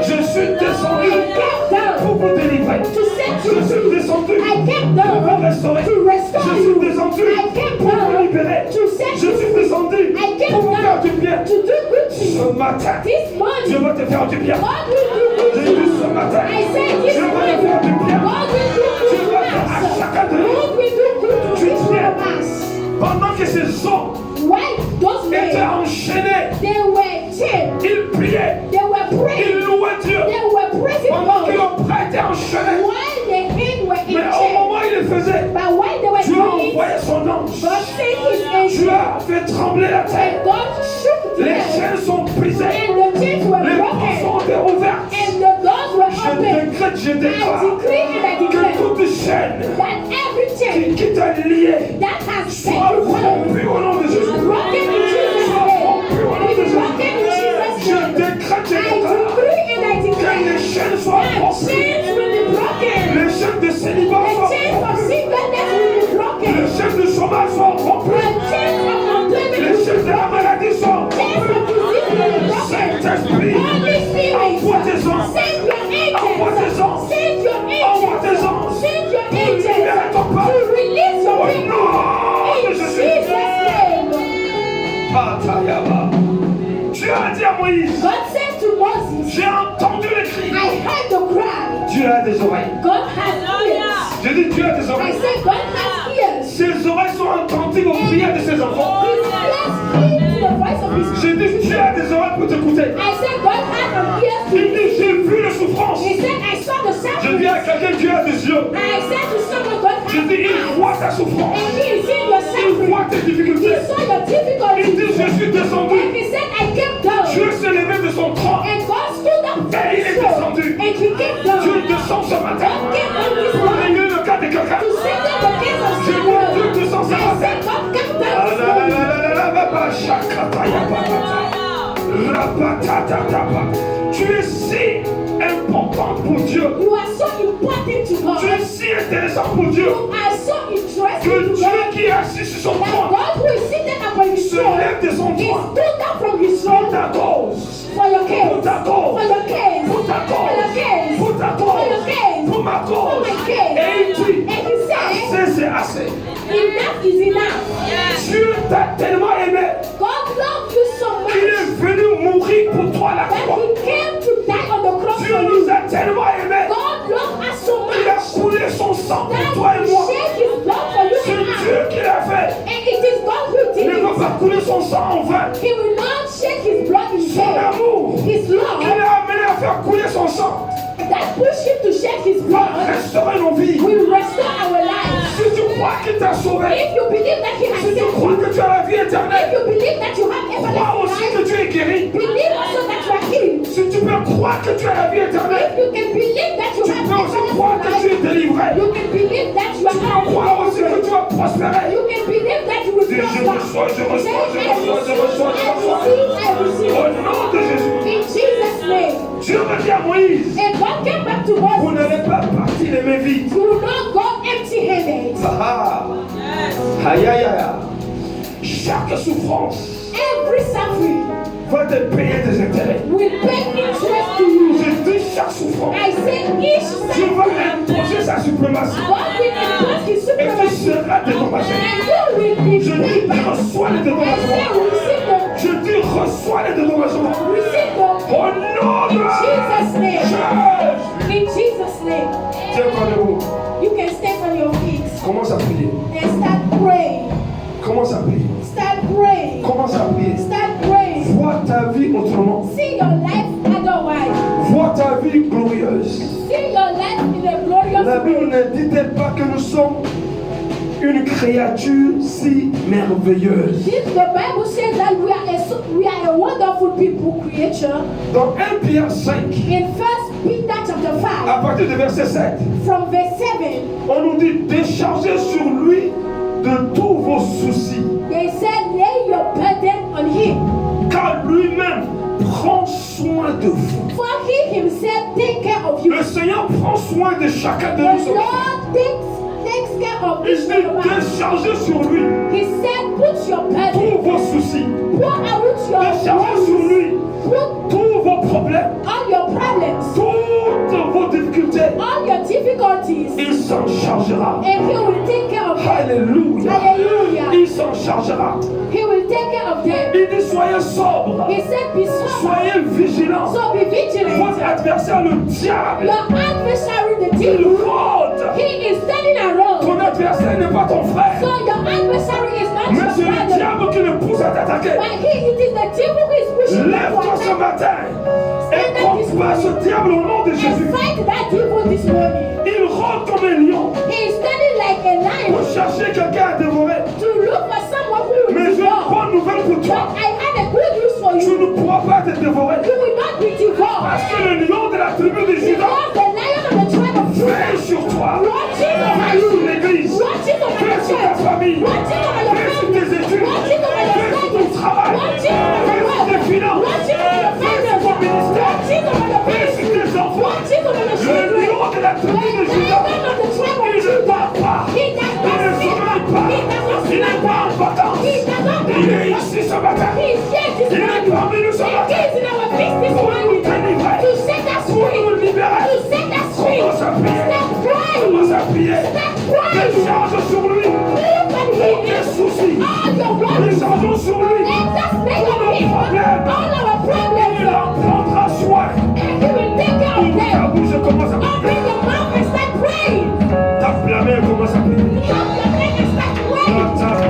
Speaker 1: Je suis descendu
Speaker 2: I came down
Speaker 1: pour vous délivrer.
Speaker 2: to set
Speaker 1: Je
Speaker 2: you
Speaker 1: suis
Speaker 2: free.
Speaker 1: descendu
Speaker 2: I came
Speaker 1: pour vous
Speaker 2: down
Speaker 1: restaurer.
Speaker 2: to restore
Speaker 1: Je suis
Speaker 2: you.
Speaker 1: descendu
Speaker 2: I came
Speaker 1: pour vous
Speaker 2: down
Speaker 1: libérer.
Speaker 2: to set
Speaker 1: Je
Speaker 2: you
Speaker 1: suis
Speaker 2: free.
Speaker 1: descendu
Speaker 2: I came
Speaker 1: pour vous faire
Speaker 2: down
Speaker 1: du bien.
Speaker 2: to do good to
Speaker 1: Ce
Speaker 2: you.
Speaker 1: matin,
Speaker 2: This
Speaker 1: Dieu
Speaker 2: morning,
Speaker 1: va te faire du bien.
Speaker 2: God will do good
Speaker 1: J'ai
Speaker 2: to
Speaker 1: dit
Speaker 2: you.
Speaker 1: ce matin,
Speaker 2: I said this
Speaker 1: Dieu va te
Speaker 2: morning,
Speaker 1: faire du bien.
Speaker 2: God will do good
Speaker 1: Dieu
Speaker 2: to
Speaker 1: va faire à
Speaker 2: us.
Speaker 1: chacun de nous.
Speaker 2: God will do good to each one of us.
Speaker 1: Pendant que ces hommes
Speaker 2: While those
Speaker 1: étaient
Speaker 2: men,
Speaker 1: enchaînés,
Speaker 2: they were chained,
Speaker 1: ils priaient,
Speaker 2: they were
Speaker 1: ils
Speaker 2: praying,
Speaker 1: louaient Dieu.
Speaker 2: they were praising
Speaker 1: Pendant que
Speaker 2: God.
Speaker 1: leurs bras étaient enchaînés.
Speaker 2: While the men were in
Speaker 1: Mais au
Speaker 2: chains,
Speaker 1: moment où ils le faisaient,
Speaker 2: but while they were
Speaker 1: Dieu a
Speaker 2: praying,
Speaker 1: envoyé son ange.
Speaker 2: God sent his
Speaker 1: Dieu
Speaker 2: angel,
Speaker 1: a fait trembler la terre.
Speaker 2: and God shook the
Speaker 1: Les
Speaker 2: earth,
Speaker 1: chaînes sont brisées.
Speaker 2: and the chains were
Speaker 1: Les portes
Speaker 2: broken,
Speaker 1: sont ouvertes.
Speaker 2: and the doors were
Speaker 1: Je
Speaker 2: opened.
Speaker 1: décrète, je
Speaker 2: I
Speaker 1: déclare
Speaker 2: decree and I
Speaker 1: que
Speaker 2: declare
Speaker 1: toute chaîne
Speaker 2: that every chain
Speaker 1: qui t'a lié
Speaker 2: that has
Speaker 1: soit
Speaker 2: set you bound
Speaker 1: rompue au nom de
Speaker 2: is
Speaker 1: Jésus.
Speaker 2: broken in Jesus'
Speaker 1: Soit
Speaker 2: name.
Speaker 1: rompue au nom de
Speaker 2: It is broken
Speaker 1: Jésus.
Speaker 2: in Jesus'
Speaker 1: Je
Speaker 2: name.
Speaker 1: décrète, je
Speaker 2: I
Speaker 1: déclare
Speaker 2: decree and I
Speaker 1: que
Speaker 2: declare
Speaker 1: les chaînes soient
Speaker 2: that
Speaker 1: rompues.
Speaker 2: chains will be broken.
Speaker 1: Les chaînes de célibat
Speaker 2: The
Speaker 1: soient
Speaker 2: chains of
Speaker 1: rompues.
Speaker 2: singleness will be broken.
Speaker 1: Les chaînes de chômage soient
Speaker 2: The
Speaker 1: rompues.
Speaker 2: chains of unemployment
Speaker 1: Les
Speaker 2: will be
Speaker 1: chaînes de la
Speaker 2: broken.
Speaker 1: maladie soient
Speaker 2: Chains
Speaker 1: rompues.
Speaker 2: of disease will be broken.
Speaker 1: Saint-Esprit,
Speaker 2: Holy Spirit,
Speaker 1: envoie tes anges.
Speaker 2: send your
Speaker 1: Envoie tes
Speaker 2: angels.
Speaker 1: anges.
Speaker 2: Send your
Speaker 1: Envoie tes
Speaker 2: angels.
Speaker 1: anges.
Speaker 2: Send your
Speaker 1: libérer ton
Speaker 2: angels
Speaker 1: peuple.
Speaker 2: to release your
Speaker 1: Au
Speaker 2: people.
Speaker 1: nom de
Speaker 2: In
Speaker 1: Jésus.
Speaker 2: Jesus' name.
Speaker 1: Patayaba. Dieu a dit à Moïse,
Speaker 2: God said to Moses,
Speaker 1: j'ai entendu les cris.
Speaker 2: I heard the cry.
Speaker 1: Dieu a des oreilles.
Speaker 2: God has ears.
Speaker 1: Je dis Dieu a des
Speaker 2: I
Speaker 1: oreilles.
Speaker 2: said God has ears.
Speaker 1: Ses oreilles sont attentives aux prières de ses enfants.
Speaker 2: His ears heed to the voice of his
Speaker 1: Je dis Dieu a des oreilles pour t'écouter.
Speaker 2: I said God has an ears to
Speaker 1: Il dit j'ai vu les souffrances.
Speaker 2: He said I saw the
Speaker 1: Je dis à
Speaker 2: suffering.
Speaker 1: quelqu'un Dieu a des yeux.
Speaker 2: I said to someone God
Speaker 1: Je
Speaker 2: has
Speaker 1: dis il
Speaker 2: eyes.
Speaker 1: voit ta souffrance.
Speaker 2: And he seen your
Speaker 1: Il
Speaker 2: suffering.
Speaker 1: voit tes
Speaker 2: He
Speaker 1: difficultés.
Speaker 2: saw your
Speaker 1: Il
Speaker 2: difficulties.
Speaker 1: dit je suis descendu.
Speaker 2: And he said I came down.
Speaker 1: Dieu s'est levé de son trône.
Speaker 2: And God stood up from
Speaker 1: Et il
Speaker 2: his
Speaker 1: est
Speaker 2: throne.
Speaker 1: descendu.
Speaker 2: And he came down.
Speaker 1: Dieu descend ce matin.
Speaker 2: God came down this
Speaker 1: Pour
Speaker 2: morning
Speaker 1: régler le cas de quelqu'un.
Speaker 2: to settle the case of
Speaker 1: Je dis
Speaker 2: someone.
Speaker 1: Dieu descend ce
Speaker 2: I
Speaker 1: matin.
Speaker 2: said God came
Speaker 1: Ah
Speaker 2: down this
Speaker 1: là là
Speaker 2: morning.
Speaker 1: là là là là, bah, chakataya, bah, bah. Tu es si important pour Dieu.
Speaker 2: You are so important to God.
Speaker 1: Tu es si intéressant pour Dieu.
Speaker 2: You are so interesting
Speaker 1: Que
Speaker 2: to
Speaker 1: Dieu
Speaker 2: God.
Speaker 1: qui est assis sur son
Speaker 2: That
Speaker 1: trône
Speaker 2: God who is seated upon his
Speaker 1: se
Speaker 2: throne
Speaker 1: lève de son
Speaker 2: is
Speaker 1: trône
Speaker 2: stood up from his
Speaker 1: pour
Speaker 2: throne
Speaker 1: ta cause.
Speaker 2: for your case.
Speaker 1: Pour ta cause.
Speaker 2: For your case.
Speaker 1: Pour ta
Speaker 2: For your
Speaker 1: cause.
Speaker 2: case.
Speaker 1: Pour ta
Speaker 2: For your
Speaker 1: cause.
Speaker 2: case.
Speaker 1: Pour ma
Speaker 2: For
Speaker 1: cause.
Speaker 2: my case.
Speaker 1: Et il dit,
Speaker 2: And he said,
Speaker 1: c'est assez.
Speaker 2: enough is enough.
Speaker 1: Dieu t'a tellement aimé
Speaker 2: God loved you so
Speaker 1: qu'il
Speaker 2: much
Speaker 1: est venu mourir pour toi à la
Speaker 2: that
Speaker 1: croix.
Speaker 2: he came to die on the cross
Speaker 1: Dieu
Speaker 2: for
Speaker 1: nous
Speaker 2: you.
Speaker 1: a tellement aimés
Speaker 2: God loved us so
Speaker 1: qu'il a
Speaker 2: much
Speaker 1: coulé son sang
Speaker 2: that
Speaker 1: pour toi et
Speaker 2: he
Speaker 1: moi.
Speaker 2: shed his blood for you
Speaker 1: C'est
Speaker 2: and I.
Speaker 1: Dieu qui l'a fait.
Speaker 2: And it is God who
Speaker 1: Il
Speaker 2: did
Speaker 1: ne peut
Speaker 2: it.
Speaker 1: pas couler son sang en vain.
Speaker 2: He will not shed his blood in
Speaker 1: Son
Speaker 2: vain.
Speaker 1: amour
Speaker 2: His
Speaker 1: qui
Speaker 2: love
Speaker 1: l'a amené à faire couler son sang
Speaker 2: that pushed him to shed his
Speaker 1: va
Speaker 2: blood
Speaker 1: restaurer nos vies.
Speaker 2: will restore our lives.
Speaker 1: Si tu crois qu'il t'a sauvé,
Speaker 2: If you believe that he has
Speaker 1: si tu
Speaker 2: saved
Speaker 1: crois
Speaker 2: you,
Speaker 1: que tu as la vie
Speaker 2: if
Speaker 1: éternelle,
Speaker 2: you believe that you have
Speaker 1: crois
Speaker 2: everlasting
Speaker 1: aussi
Speaker 2: life,
Speaker 1: que tu es guéri.
Speaker 2: believe also that you are healed.
Speaker 1: Si tu peux croire que tu as la vie éternelle,
Speaker 2: If you can believe that you
Speaker 1: tu
Speaker 2: have
Speaker 1: peux aussi croire que tu
Speaker 2: everlasting
Speaker 1: es
Speaker 2: life,
Speaker 1: délivré.
Speaker 2: you can believe that you are
Speaker 1: Crois aussi que tu
Speaker 2: out.
Speaker 1: vas prospérer.
Speaker 2: You can believe that you will
Speaker 1: Dis, je
Speaker 2: prosper.
Speaker 1: reçois, je
Speaker 2: Say,
Speaker 1: reçois, je
Speaker 2: I
Speaker 1: reçois, je reçois, je reçois.
Speaker 2: receive.
Speaker 1: Au nom de Jésus,
Speaker 2: In Jesus' name.
Speaker 1: Dieu me dit à Moïse,
Speaker 2: And God came back to
Speaker 1: vous
Speaker 2: Moses.
Speaker 1: n'allez pas partir les mains vides.
Speaker 2: You will not go empty-handed.
Speaker 1: Aïe, aïe, aïe. Chaque souffrance
Speaker 2: Every suffering
Speaker 1: va te payer des intérêts.
Speaker 2: will pay interest to you.
Speaker 1: Je dis chaque souffrance.
Speaker 2: I say each
Speaker 1: Dieu va
Speaker 2: suffering,
Speaker 1: imposer sa suprématie.
Speaker 2: God will impose his
Speaker 1: Et tu
Speaker 2: supremacy.
Speaker 1: seras dédommagé.
Speaker 2: And you will be
Speaker 1: Je dis,
Speaker 2: paid back.
Speaker 1: reçois les
Speaker 2: I say
Speaker 1: dédommagements.
Speaker 2: receive
Speaker 1: Je dis, reçois les dédommagements.
Speaker 2: the, receive the,
Speaker 1: Au nom de
Speaker 2: Jesus' name.
Speaker 1: Jésus.
Speaker 2: In Jesus' name.
Speaker 1: Tiens-toi debout.
Speaker 2: You can stand on your feet
Speaker 1: Commence à prier.
Speaker 2: and start praying.
Speaker 1: Commence à prier.
Speaker 2: Start praying.
Speaker 1: Commence à prier.
Speaker 2: Start praying.
Speaker 1: Vois ta vie autrement.
Speaker 2: See your life otherwise.
Speaker 1: Vois ta vie glorieuse.
Speaker 2: See your life in a glorious
Speaker 1: La Bible
Speaker 2: way.
Speaker 1: ne dit-elle pas que nous sommes une créature si merveilleuse?
Speaker 2: This, the Bible says that we are a wonderful people creature.
Speaker 1: Dans 1 Pierre 5,
Speaker 2: In 1 Peter chapter
Speaker 1: à
Speaker 2: 5,
Speaker 1: partir du verset 7,
Speaker 2: from verse 7,
Speaker 1: on nous dit déchargez sur lui de tous vos soucis,
Speaker 2: they said, lay your burden on him.
Speaker 1: car lui-même prend soin de vous.
Speaker 2: For he himself take care of you.
Speaker 1: Le Seigneur prend soin de chacun de
Speaker 2: The
Speaker 1: nous.
Speaker 2: Lord takes care of
Speaker 1: Il
Speaker 2: each
Speaker 1: dit
Speaker 2: one of us.
Speaker 1: déchargez sur lui
Speaker 2: He said, put your
Speaker 1: tous
Speaker 2: burden,
Speaker 1: vos soucis,
Speaker 2: pour out your
Speaker 1: déchargez sur
Speaker 2: worries,
Speaker 1: lui
Speaker 2: put
Speaker 1: tous vos problèmes,
Speaker 2: all your problems,
Speaker 1: toutes vos difficultés.
Speaker 2: all your difficulties,
Speaker 1: Il s'en chargera.
Speaker 2: and he will take care of them.
Speaker 1: Alléluia.
Speaker 2: Hallelujah.
Speaker 1: Il s'en chargera.
Speaker 2: He will take care of them.
Speaker 1: Il dit soyez sobres,
Speaker 2: He said, be sober.
Speaker 1: soyez vigilants.
Speaker 2: So be vigilant.
Speaker 1: Votre adversaire, le diable,
Speaker 2: Your adversary, the
Speaker 1: il
Speaker 2: devil,
Speaker 1: rôde.
Speaker 2: he is standing around.
Speaker 1: Ton adversaire n'est pas ton frère,
Speaker 2: So your adversary is not
Speaker 1: mais c'est
Speaker 2: your
Speaker 1: le
Speaker 2: brother.
Speaker 1: diable qui le pousse à t'attaquer.
Speaker 2: But it is the devil who is pushing you to
Speaker 1: Lève-toi ce
Speaker 2: attack.
Speaker 1: matin et combat ce diable au nom de
Speaker 2: And
Speaker 1: Jésus.
Speaker 2: fight that devil this morning.
Speaker 1: Il rôde comme un lion
Speaker 2: He is standing like a lion
Speaker 1: pour chercher quelqu'un à dévorer.
Speaker 2: to look for someone who will
Speaker 1: Mais j'ai une
Speaker 2: devour.
Speaker 1: bonne nouvelle pour
Speaker 2: But
Speaker 1: toi.
Speaker 2: I had a good news for
Speaker 1: Tu
Speaker 2: you.
Speaker 1: ne pourras pas te dévorer.
Speaker 2: You will not be devoured.
Speaker 1: Parce que le lion de la tribu de Juda
Speaker 2: Because the lion of the tribe of Judah,
Speaker 1: veille sur toi.
Speaker 2: watching over
Speaker 1: Veille sur
Speaker 2: you,
Speaker 1: l'église.
Speaker 2: watching over
Speaker 1: Veille
Speaker 2: your
Speaker 1: sur ta
Speaker 2: church,
Speaker 1: famille.
Speaker 2: watching over your
Speaker 1: Veille sur
Speaker 2: family,
Speaker 1: tes études.
Speaker 2: watching over your
Speaker 1: Veille sur ton
Speaker 2: studies,
Speaker 1: travail.
Speaker 2: watching over
Speaker 1: Veille
Speaker 2: your
Speaker 1: sur tes
Speaker 2: work,
Speaker 1: finances.
Speaker 2: watching over your
Speaker 1: Veille sur
Speaker 2: finances,
Speaker 1: ton ministère.
Speaker 2: watching over your
Speaker 1: Veille sur
Speaker 2: ministry,
Speaker 1: tes enfants.
Speaker 2: watching over your
Speaker 1: Le
Speaker 2: children.
Speaker 1: lion de la
Speaker 2: The
Speaker 1: tribu de Juda,
Speaker 2: lion of the tribe of
Speaker 1: il ne
Speaker 2: Judah,
Speaker 1: dort pas.
Speaker 2: he does
Speaker 1: Il ne
Speaker 2: not sleep,
Speaker 1: sommeille pas.
Speaker 2: he does not
Speaker 1: Il n'est pas en vacances.
Speaker 2: He does not
Speaker 1: Il est ici ce matin.
Speaker 2: He is here this
Speaker 1: Il est
Speaker 2: morning.
Speaker 1: parmi nous ce
Speaker 2: He
Speaker 1: matin.
Speaker 2: is in our midst this
Speaker 1: Pour
Speaker 2: morning
Speaker 1: nous délivrer.
Speaker 2: to set us
Speaker 1: Pour
Speaker 2: free,
Speaker 1: nous libérer.
Speaker 2: to set us free.
Speaker 1: Commence à prier.
Speaker 2: Stop
Speaker 1: Commence
Speaker 2: crying.
Speaker 1: à prier.
Speaker 2: Stop crying.
Speaker 1: Décharge sur lui
Speaker 2: Look at him.
Speaker 1: tes soucis.
Speaker 2: All your worries.
Speaker 1: Déchargeons sur lui.
Speaker 2: Let us make
Speaker 1: All
Speaker 2: of
Speaker 1: nos
Speaker 2: him
Speaker 1: problèmes.
Speaker 2: all our
Speaker 1: Il
Speaker 2: problems.
Speaker 1: en prendra soin.
Speaker 2: And he will take care of
Speaker 1: Ouvre ta
Speaker 2: them.
Speaker 1: bouche et commence à
Speaker 2: Open
Speaker 1: prier.
Speaker 2: your mouth and start praying.
Speaker 1: Tape la main et commence à prier.
Speaker 2: Clap your hands and start praying.
Speaker 1: Tape la main,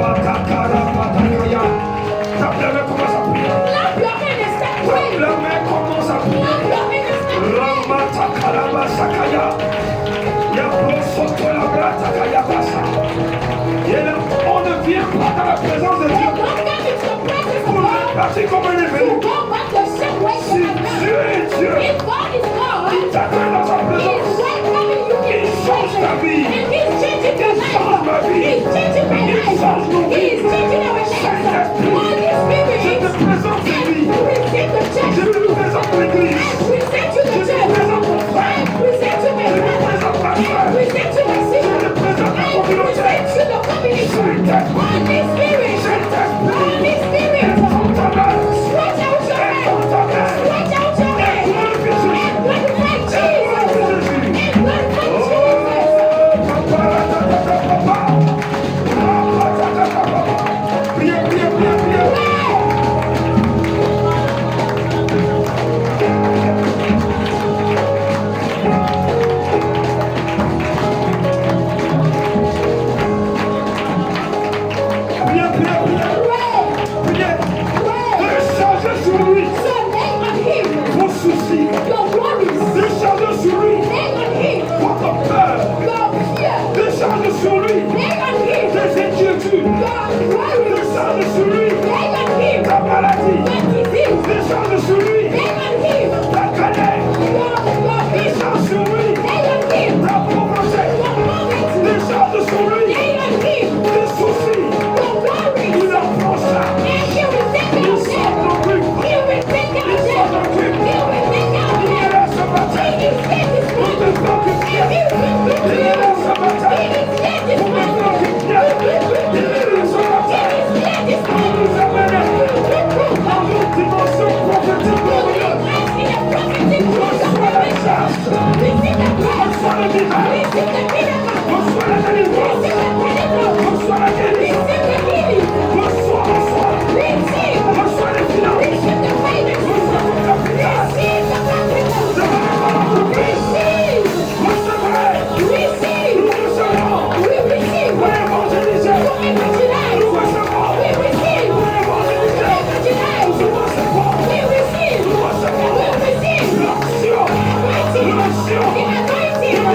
Speaker 1: commence à prier.
Speaker 2: Clap your hands and start
Speaker 1: Tape
Speaker 2: praying.
Speaker 1: la main, commence à prier.
Speaker 2: Clap your hands and start praying.
Speaker 1: Ramatakalabasakaya. Yabrosotolabratakayabasa. Et là, on ne vient pas dans la présence de Dieu
Speaker 2: Don't come into the presence of
Speaker 1: pour
Speaker 2: God.
Speaker 1: repartir comme un
Speaker 2: To
Speaker 1: évêque.
Speaker 2: go back the same way
Speaker 1: Si
Speaker 2: you have come.
Speaker 1: Dieu est Dieu,
Speaker 2: If God is God,
Speaker 1: il t'accueille dans sa
Speaker 2: He is
Speaker 1: présence.
Speaker 2: welcoming you in His
Speaker 1: change ta
Speaker 2: presence.
Speaker 1: vie.
Speaker 2: And He's changing your
Speaker 1: change ma
Speaker 2: life.
Speaker 1: vie.
Speaker 2: He's changing my
Speaker 1: Il
Speaker 2: life.
Speaker 1: change nos
Speaker 2: He
Speaker 1: vies.
Speaker 2: is changing our lives.
Speaker 1: Saint-Esprit,
Speaker 2: Holy
Speaker 1: je te
Speaker 2: Spirit,
Speaker 1: présente cette vie.
Speaker 2: we present
Speaker 1: grâce. Reçois le miracle. Reçois la délivrance. Reçois la guérison. Reçois. Reçois les finances. Reçois ton capital. Demande ton entreprise. Recevez. Nous recevons. Pour évangéliser. Nous recevons. Pour évangéliser. Nous recevons. Nous recevons. L'action.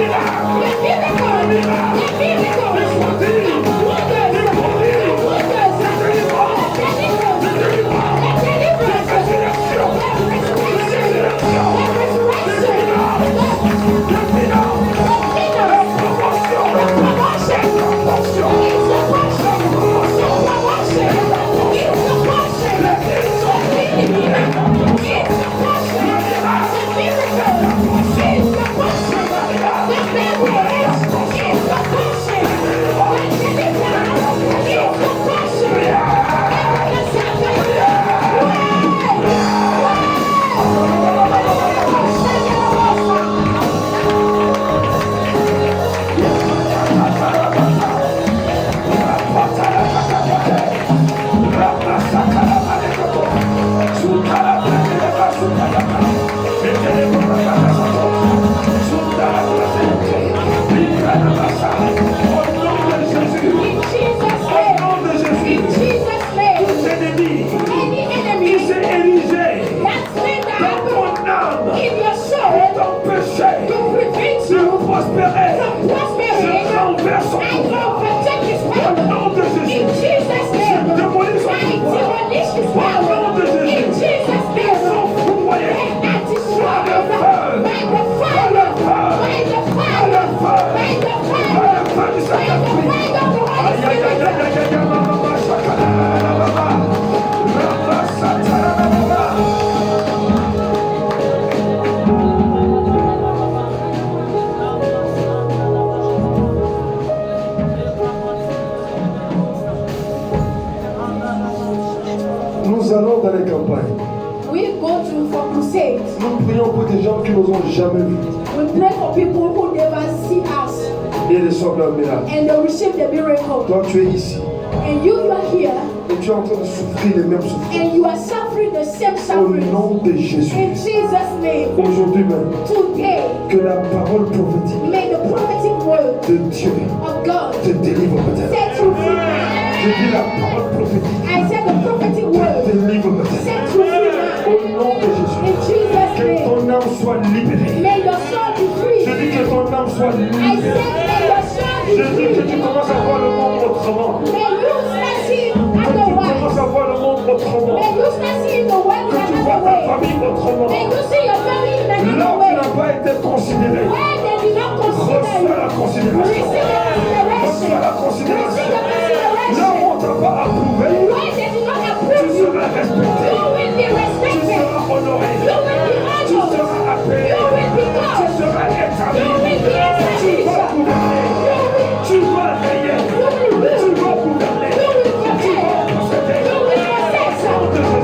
Speaker 1: Nous allons dans les campagnes.
Speaker 2: We go to for crusades.
Speaker 1: Nous prions pour des gens qui nous ont jamais vus.
Speaker 2: We pray for people who never see us
Speaker 1: Et ils reçoivent leur miracle.
Speaker 2: and they receive the miracle.
Speaker 1: Toi, tu es ici.
Speaker 2: And you are here
Speaker 1: Et tu es en train de souffrir les mêmes souffrances.
Speaker 2: and you are suffering the same
Speaker 1: Au
Speaker 2: suffering.
Speaker 1: nom de Jésus.
Speaker 2: In Jesus' name,
Speaker 1: Aujourd'hui même,
Speaker 2: today,
Speaker 1: que la parole prophétique
Speaker 2: may the prophetic word
Speaker 1: de Dieu
Speaker 2: of God
Speaker 1: te délivre peut-être.
Speaker 2: set you free.
Speaker 1: Je dis la parole prophétique
Speaker 2: I said the prophetic
Speaker 1: te
Speaker 2: word
Speaker 1: délivre peut-être.
Speaker 2: set you free
Speaker 1: Au
Speaker 2: now.
Speaker 1: nom de Jésus.
Speaker 2: In Jesus'
Speaker 1: Que
Speaker 2: name,
Speaker 1: ton âme soit libérée.
Speaker 2: may your soul be free.
Speaker 1: Je dis que ton âme soit
Speaker 2: I said
Speaker 1: libérée.
Speaker 2: may your soul be
Speaker 1: Je dis que tu
Speaker 2: free.
Speaker 1: commences à voir le monde autrement.
Speaker 2: May you start seeing
Speaker 1: Que tu
Speaker 2: otherwise.
Speaker 1: commences à voir le monde autrement.
Speaker 2: May you start seeing the world
Speaker 1: Que
Speaker 2: in
Speaker 1: tu vois
Speaker 2: another
Speaker 1: ta
Speaker 2: way.
Speaker 1: famille autrement.
Speaker 2: May you see your family in
Speaker 1: Là
Speaker 2: another
Speaker 1: où tu
Speaker 2: way.
Speaker 1: n'as pas été considéré.
Speaker 2: Where they did not consider
Speaker 1: Reçois la
Speaker 2: you.
Speaker 1: considération.
Speaker 2: Receive the
Speaker 1: Reçois la
Speaker 2: consideration. Receive
Speaker 1: considération.
Speaker 2: the
Speaker 1: Là où
Speaker 2: consideration.
Speaker 1: on ne t'a pas approuvé,
Speaker 2: Where they did not
Speaker 1: tu
Speaker 2: approve you,
Speaker 1: seras respecté.
Speaker 2: you will be
Speaker 1: Tu
Speaker 2: respected.
Speaker 1: seras honoré.
Speaker 2: You will be
Speaker 1: Tu
Speaker 2: honored.
Speaker 1: seras appelé.
Speaker 2: You will be
Speaker 1: Tu
Speaker 2: called.
Speaker 1: seras établi.
Speaker 2: You will be
Speaker 1: Tu vas
Speaker 2: established.
Speaker 1: gouverner. Tu vas régner. Tu vas gouverner.
Speaker 2: You will
Speaker 1: Tu
Speaker 2: protect.
Speaker 1: vas posséder.
Speaker 2: You will possess.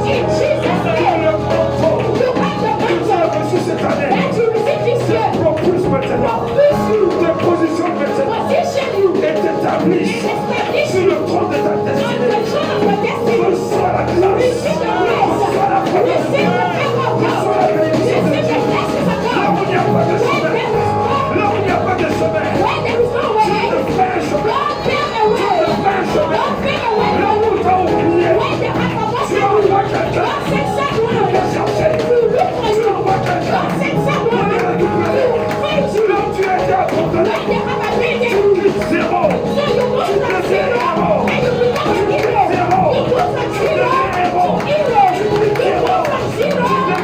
Speaker 2: In Jesus'
Speaker 1: Tu as
Speaker 2: name,
Speaker 1: le contrôle.
Speaker 2: you have the
Speaker 1: Tu as
Speaker 2: mantle
Speaker 1: reçu cette année.
Speaker 2: that you receive this year.
Speaker 1: Propulse maintenant.
Speaker 2: Push you,
Speaker 1: Te positionne maintenant.
Speaker 2: position you,
Speaker 1: Et t'établis
Speaker 2: establish
Speaker 1: sur
Speaker 2: you
Speaker 1: le trône de ta
Speaker 2: on the
Speaker 1: destinée.
Speaker 2: throne of your destiny.
Speaker 1: Reçois la grâce.
Speaker 2: Receive the grace.
Speaker 1: Reçois la faveur.
Speaker 2: Receive the favor of
Speaker 1: Reçois
Speaker 2: God.
Speaker 1: la bénédiction de
Speaker 2: Receive the
Speaker 1: Dieu.
Speaker 2: blessings of
Speaker 1: Là où
Speaker 2: God.
Speaker 1: il n'y a pas de
Speaker 2: Where
Speaker 1: chemin.
Speaker 2: there is no,
Speaker 1: Là où il n'y a pas de chemin.
Speaker 2: where there is no way,
Speaker 1: Je fais un chemin.
Speaker 2: God clear the way.
Speaker 1: Je fais un chemin.
Speaker 2: God clear the way.
Speaker 1: Là où tu as oublié.
Speaker 2: Where they have forgotten
Speaker 1: Tu
Speaker 2: you,
Speaker 1: envoies quelqu'un.
Speaker 2: God sends
Speaker 1: Pour
Speaker 2: someone
Speaker 1: te chercher.
Speaker 2: to look for
Speaker 1: Tu
Speaker 2: you.
Speaker 1: envoies quelqu'un.
Speaker 2: God sends someone
Speaker 1: Pour te récupérer.
Speaker 2: to find you.
Speaker 1: Là où tu as été abandonné.
Speaker 2: Where they have abandoned
Speaker 1: Tu
Speaker 2: you.
Speaker 1: quittes zéro.
Speaker 2: So you go from zero and you become a hero. You go from zero to hero. You go from zero to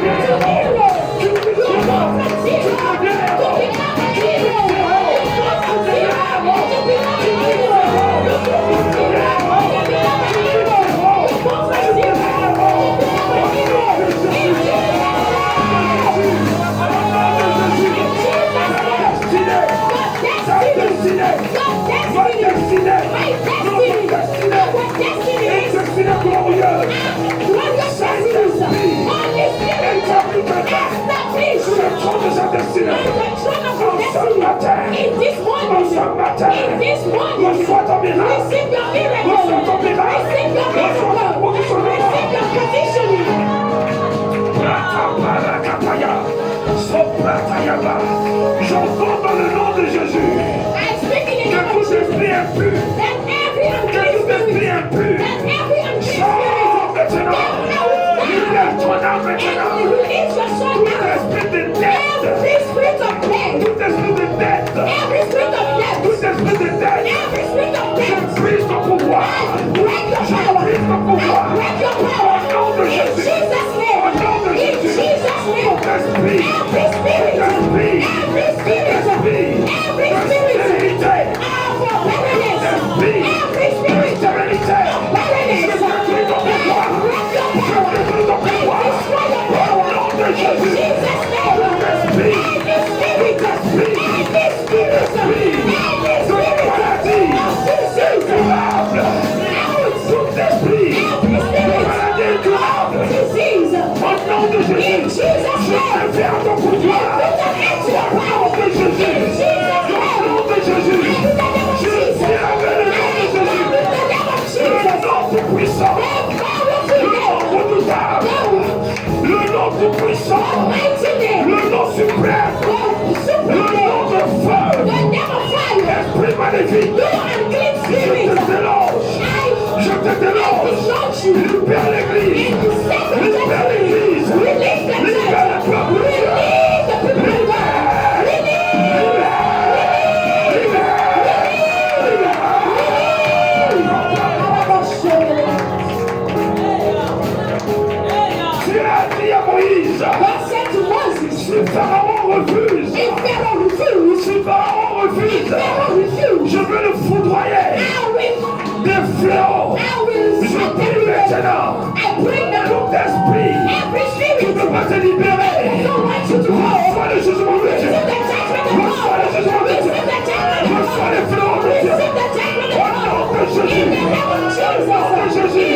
Speaker 2: hero. You go from zero to become a hero. You go from zero to become a hero. You go from zero to become a hero. You go from zero to become a hero. In Jesus'
Speaker 1: trône de sa destinée.
Speaker 2: on the throne of your
Speaker 1: En ce
Speaker 2: destiny.
Speaker 1: matin.
Speaker 2: In this
Speaker 1: En
Speaker 2: morning,
Speaker 1: ce matin.
Speaker 2: in this morning,
Speaker 1: Reçois ton miracle.
Speaker 2: receive your miracle.
Speaker 1: Reçois ton miracle.
Speaker 2: Receive your
Speaker 1: Reçois ton
Speaker 2: miracle.
Speaker 1: positionnement.
Speaker 2: Receive your positioning.
Speaker 1: J'entends dans le nom de Jésus
Speaker 2: I speak in the
Speaker 1: que
Speaker 2: name of
Speaker 1: tout
Speaker 2: Jesus.
Speaker 1: esprit impur,
Speaker 2: That every
Speaker 1: que
Speaker 2: unclean
Speaker 1: tout esprit
Speaker 2: spirit,
Speaker 1: impur,
Speaker 2: that every unclean
Speaker 1: sors
Speaker 2: spirit,
Speaker 1: maintenant. Libère ton âme maintenant.
Speaker 2: and release your soul
Speaker 1: Tout
Speaker 2: now.
Speaker 1: esprit de dette,
Speaker 2: Every spirit of death,
Speaker 1: tout esprit de dette,
Speaker 2: every spirit of death,
Speaker 1: tout esprit de dette,
Speaker 2: every spirit of death,
Speaker 1: je brise ton pouvoir.
Speaker 2: break your
Speaker 1: Je
Speaker 2: power,
Speaker 1: brise ton pouvoir.
Speaker 2: break your
Speaker 1: Au
Speaker 2: power.
Speaker 1: nom de
Speaker 2: In
Speaker 1: Jésus.
Speaker 2: Jesus' name,
Speaker 1: Au nom de
Speaker 2: in
Speaker 1: Jésus.
Speaker 2: Jesus' name,
Speaker 1: Esprit,
Speaker 2: every spirit,
Speaker 1: esprit,
Speaker 2: every spirit,
Speaker 1: esprit
Speaker 2: every
Speaker 1: de
Speaker 2: spirit,
Speaker 1: stérilité,
Speaker 2: for barrenness,
Speaker 1: esprit
Speaker 2: every
Speaker 1: de
Speaker 2: spirit,
Speaker 1: stérilité. Je détruis ton pouvoir. Je détruis ton pouvoir. Au nom de Jésus. Esprit, de maladie incurable. Tout esprit de maladie incurable. Au nom de Jésus. Je préfère ton pouvoir. Au nom de Jésus. Au nom de Jésus. Je suis avec le nom de Jésus. Le nom tout puissant. Le nom redoutable. Le nom tout puissant. Le nom suprême. Le nom de feu. Esprit maléfique. Je te déloge. Je te déloge. Libère l'église. Libère l'église. Libère le peuple de Dieu. Tu as dit à Moïse, si Pharaon refuse, si Pharaon refuse, je veux le foudroyer des fléaux. Je prie maintenant, tout esprit qui ne peut pas te libérer, reçois le jugement de Dieu, reçois le jugement de Dieu, reçois les fléaux de Dieu. Au nom de Jésus, au nom de Jésus,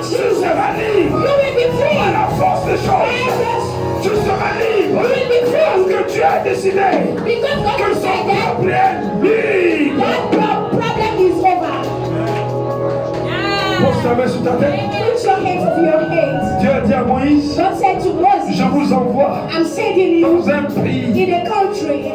Speaker 1: tu seras libre à la force des choses. Tu seras libre parce que tu as décidé que son peuple est libre. Pose ta main sur ta tête.
Speaker 2: Put your hands to your head.
Speaker 1: Dieu a dit à Moïse,
Speaker 2: God said to Moses,
Speaker 1: je vous envoie
Speaker 2: I'm sending you
Speaker 1: dans un pays.
Speaker 2: in a country.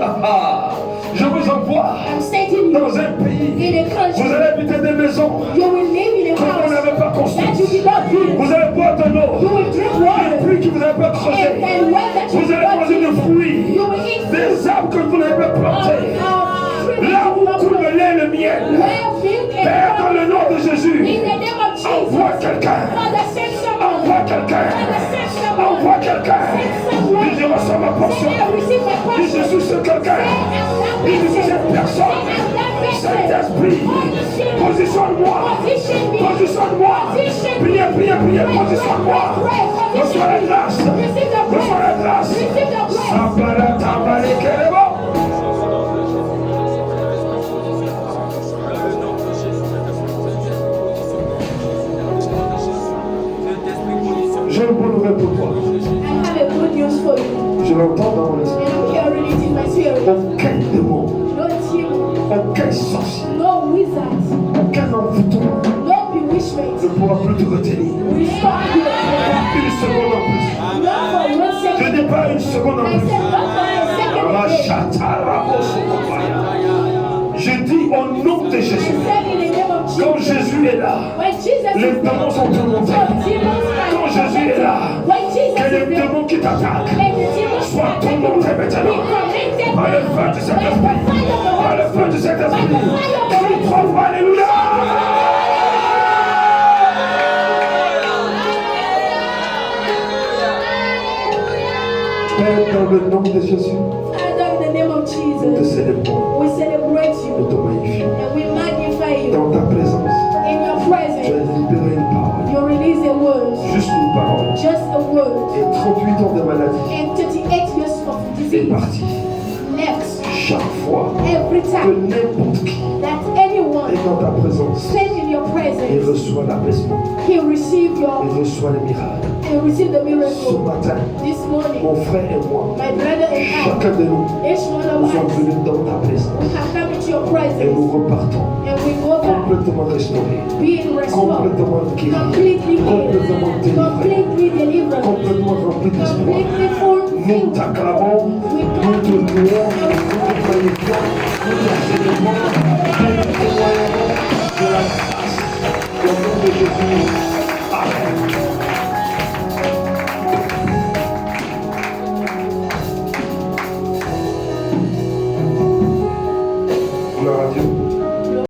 Speaker 1: Je vous envoie
Speaker 2: I'm sending you
Speaker 1: dans un pays.
Speaker 2: in a
Speaker 1: Vous
Speaker 2: country.
Speaker 1: allez habiter des maisons
Speaker 2: You will live in a
Speaker 1: que vous
Speaker 2: house
Speaker 1: n'avez pas
Speaker 2: that you
Speaker 1: construites.
Speaker 2: did not build.
Speaker 1: Vous allez boire de
Speaker 2: You
Speaker 1: l'eau,
Speaker 2: will drink
Speaker 1: des
Speaker 2: water.
Speaker 1: puits que vous n'avez pas creusés.
Speaker 2: And well that you
Speaker 1: Vous
Speaker 2: did
Speaker 1: allez
Speaker 2: not
Speaker 1: manger
Speaker 2: dig.
Speaker 1: des fruits,
Speaker 2: You will eat
Speaker 1: des arbres que vous n'avez pas plantés. Là où coule le lait et le miel. Père, dans le nom de Jésus,
Speaker 2: in the name of Jesus.
Speaker 1: envoie quelqu'un.
Speaker 2: Father, send someone.
Speaker 1: Envoie quelqu'un.
Speaker 2: Father, send someone.
Speaker 1: Envoie quelqu'un. Dis, je reçois ma portion.
Speaker 2: Say, I receive my
Speaker 1: Dis, je
Speaker 2: portion.
Speaker 1: suis ce quelqu'un. Dis, je suis cette personne. Saint-Esprit, positionne-moi. Positionne-moi. Priez, priez, priez. Positionne-moi. Reçois la grâce. Reçois la grâce. Sabara tabale kerebo. J'ai une bonne nouvelle pour toi.
Speaker 2: I have a good news for you.
Speaker 1: Je l'entends dans mon esprit.
Speaker 2: And I'm hearing it in my spirit.
Speaker 1: Aucun démon,
Speaker 2: No demon,
Speaker 1: aucun sorcier,
Speaker 2: no wizard,
Speaker 1: aucun envoûtement
Speaker 2: no bewitchment
Speaker 1: ne pourra plus te retenir.
Speaker 2: will stop you.
Speaker 1: Une seconde en plus.
Speaker 2: Not for 1
Speaker 1: Je
Speaker 2: second.
Speaker 1: dis pas une seconde en
Speaker 2: I
Speaker 1: plus.
Speaker 2: said not for a second again.
Speaker 1: Rachatarabosokomaya. Je dis au nom de
Speaker 2: I
Speaker 1: Jésus.
Speaker 2: said in the name of
Speaker 1: Quand
Speaker 2: Jesus.
Speaker 1: Jésus est là,
Speaker 2: When Jesus
Speaker 1: les
Speaker 2: is
Speaker 1: démons sont tourmentés. Quand Jésus est là, que les démons qui t'attaquent soient tourmentés maintenant. Par le feu du Saint-Esprit. Par le feu du Saint-Esprit. Je trouve, alléluia. Père, dans le nom de Jésus,
Speaker 2: Father, in the name of
Speaker 1: nous te
Speaker 2: Jesus,
Speaker 1: célébrons.
Speaker 2: we celebrate
Speaker 1: Nous
Speaker 2: you
Speaker 1: te magnifions.
Speaker 2: and we magnify you.
Speaker 1: Dans ta présence,
Speaker 2: In your
Speaker 1: tu as
Speaker 2: presence,
Speaker 1: libéré une parole.
Speaker 2: you release a word,
Speaker 1: Juste une parole.
Speaker 2: just a word,
Speaker 1: Et 38 ans de maladie
Speaker 2: and 38 years of
Speaker 1: est
Speaker 2: disease
Speaker 1: parti.
Speaker 2: left.
Speaker 1: Chaque fois
Speaker 2: Every
Speaker 1: que
Speaker 2: time
Speaker 1: n'importe qui
Speaker 2: that anyone
Speaker 1: est dans ta présence,
Speaker 2: stand in your
Speaker 1: il
Speaker 2: presence,
Speaker 1: reçoit l'apaisement,
Speaker 2: he receive your
Speaker 1: il reçoit les miracles,
Speaker 2: and receive the
Speaker 1: Ce
Speaker 2: miracle.
Speaker 1: matin,
Speaker 2: This morning,
Speaker 1: mon frère et moi,
Speaker 2: my brother and
Speaker 1: chacun de nous,
Speaker 2: I, each one
Speaker 1: nous
Speaker 2: of
Speaker 1: sommes
Speaker 2: us,
Speaker 1: venus dans ta présence.
Speaker 2: we have come into your
Speaker 1: Et
Speaker 2: presence
Speaker 1: nous repartons
Speaker 2: and we go back,
Speaker 1: complètement restaurés,
Speaker 2: being restored,
Speaker 1: complètement guéris,
Speaker 2: completely
Speaker 1: complètement
Speaker 2: healed,
Speaker 1: délivrés,
Speaker 2: completely delivered,
Speaker 1: complètement remplis d'espoir.
Speaker 2: completely
Speaker 1: Nous
Speaker 2: fulfilled.
Speaker 1: t'acclamons, nous te louons, nous te magnifions, nous te célébrons, nous te témoignons de la grâce. Au nom de Jésus.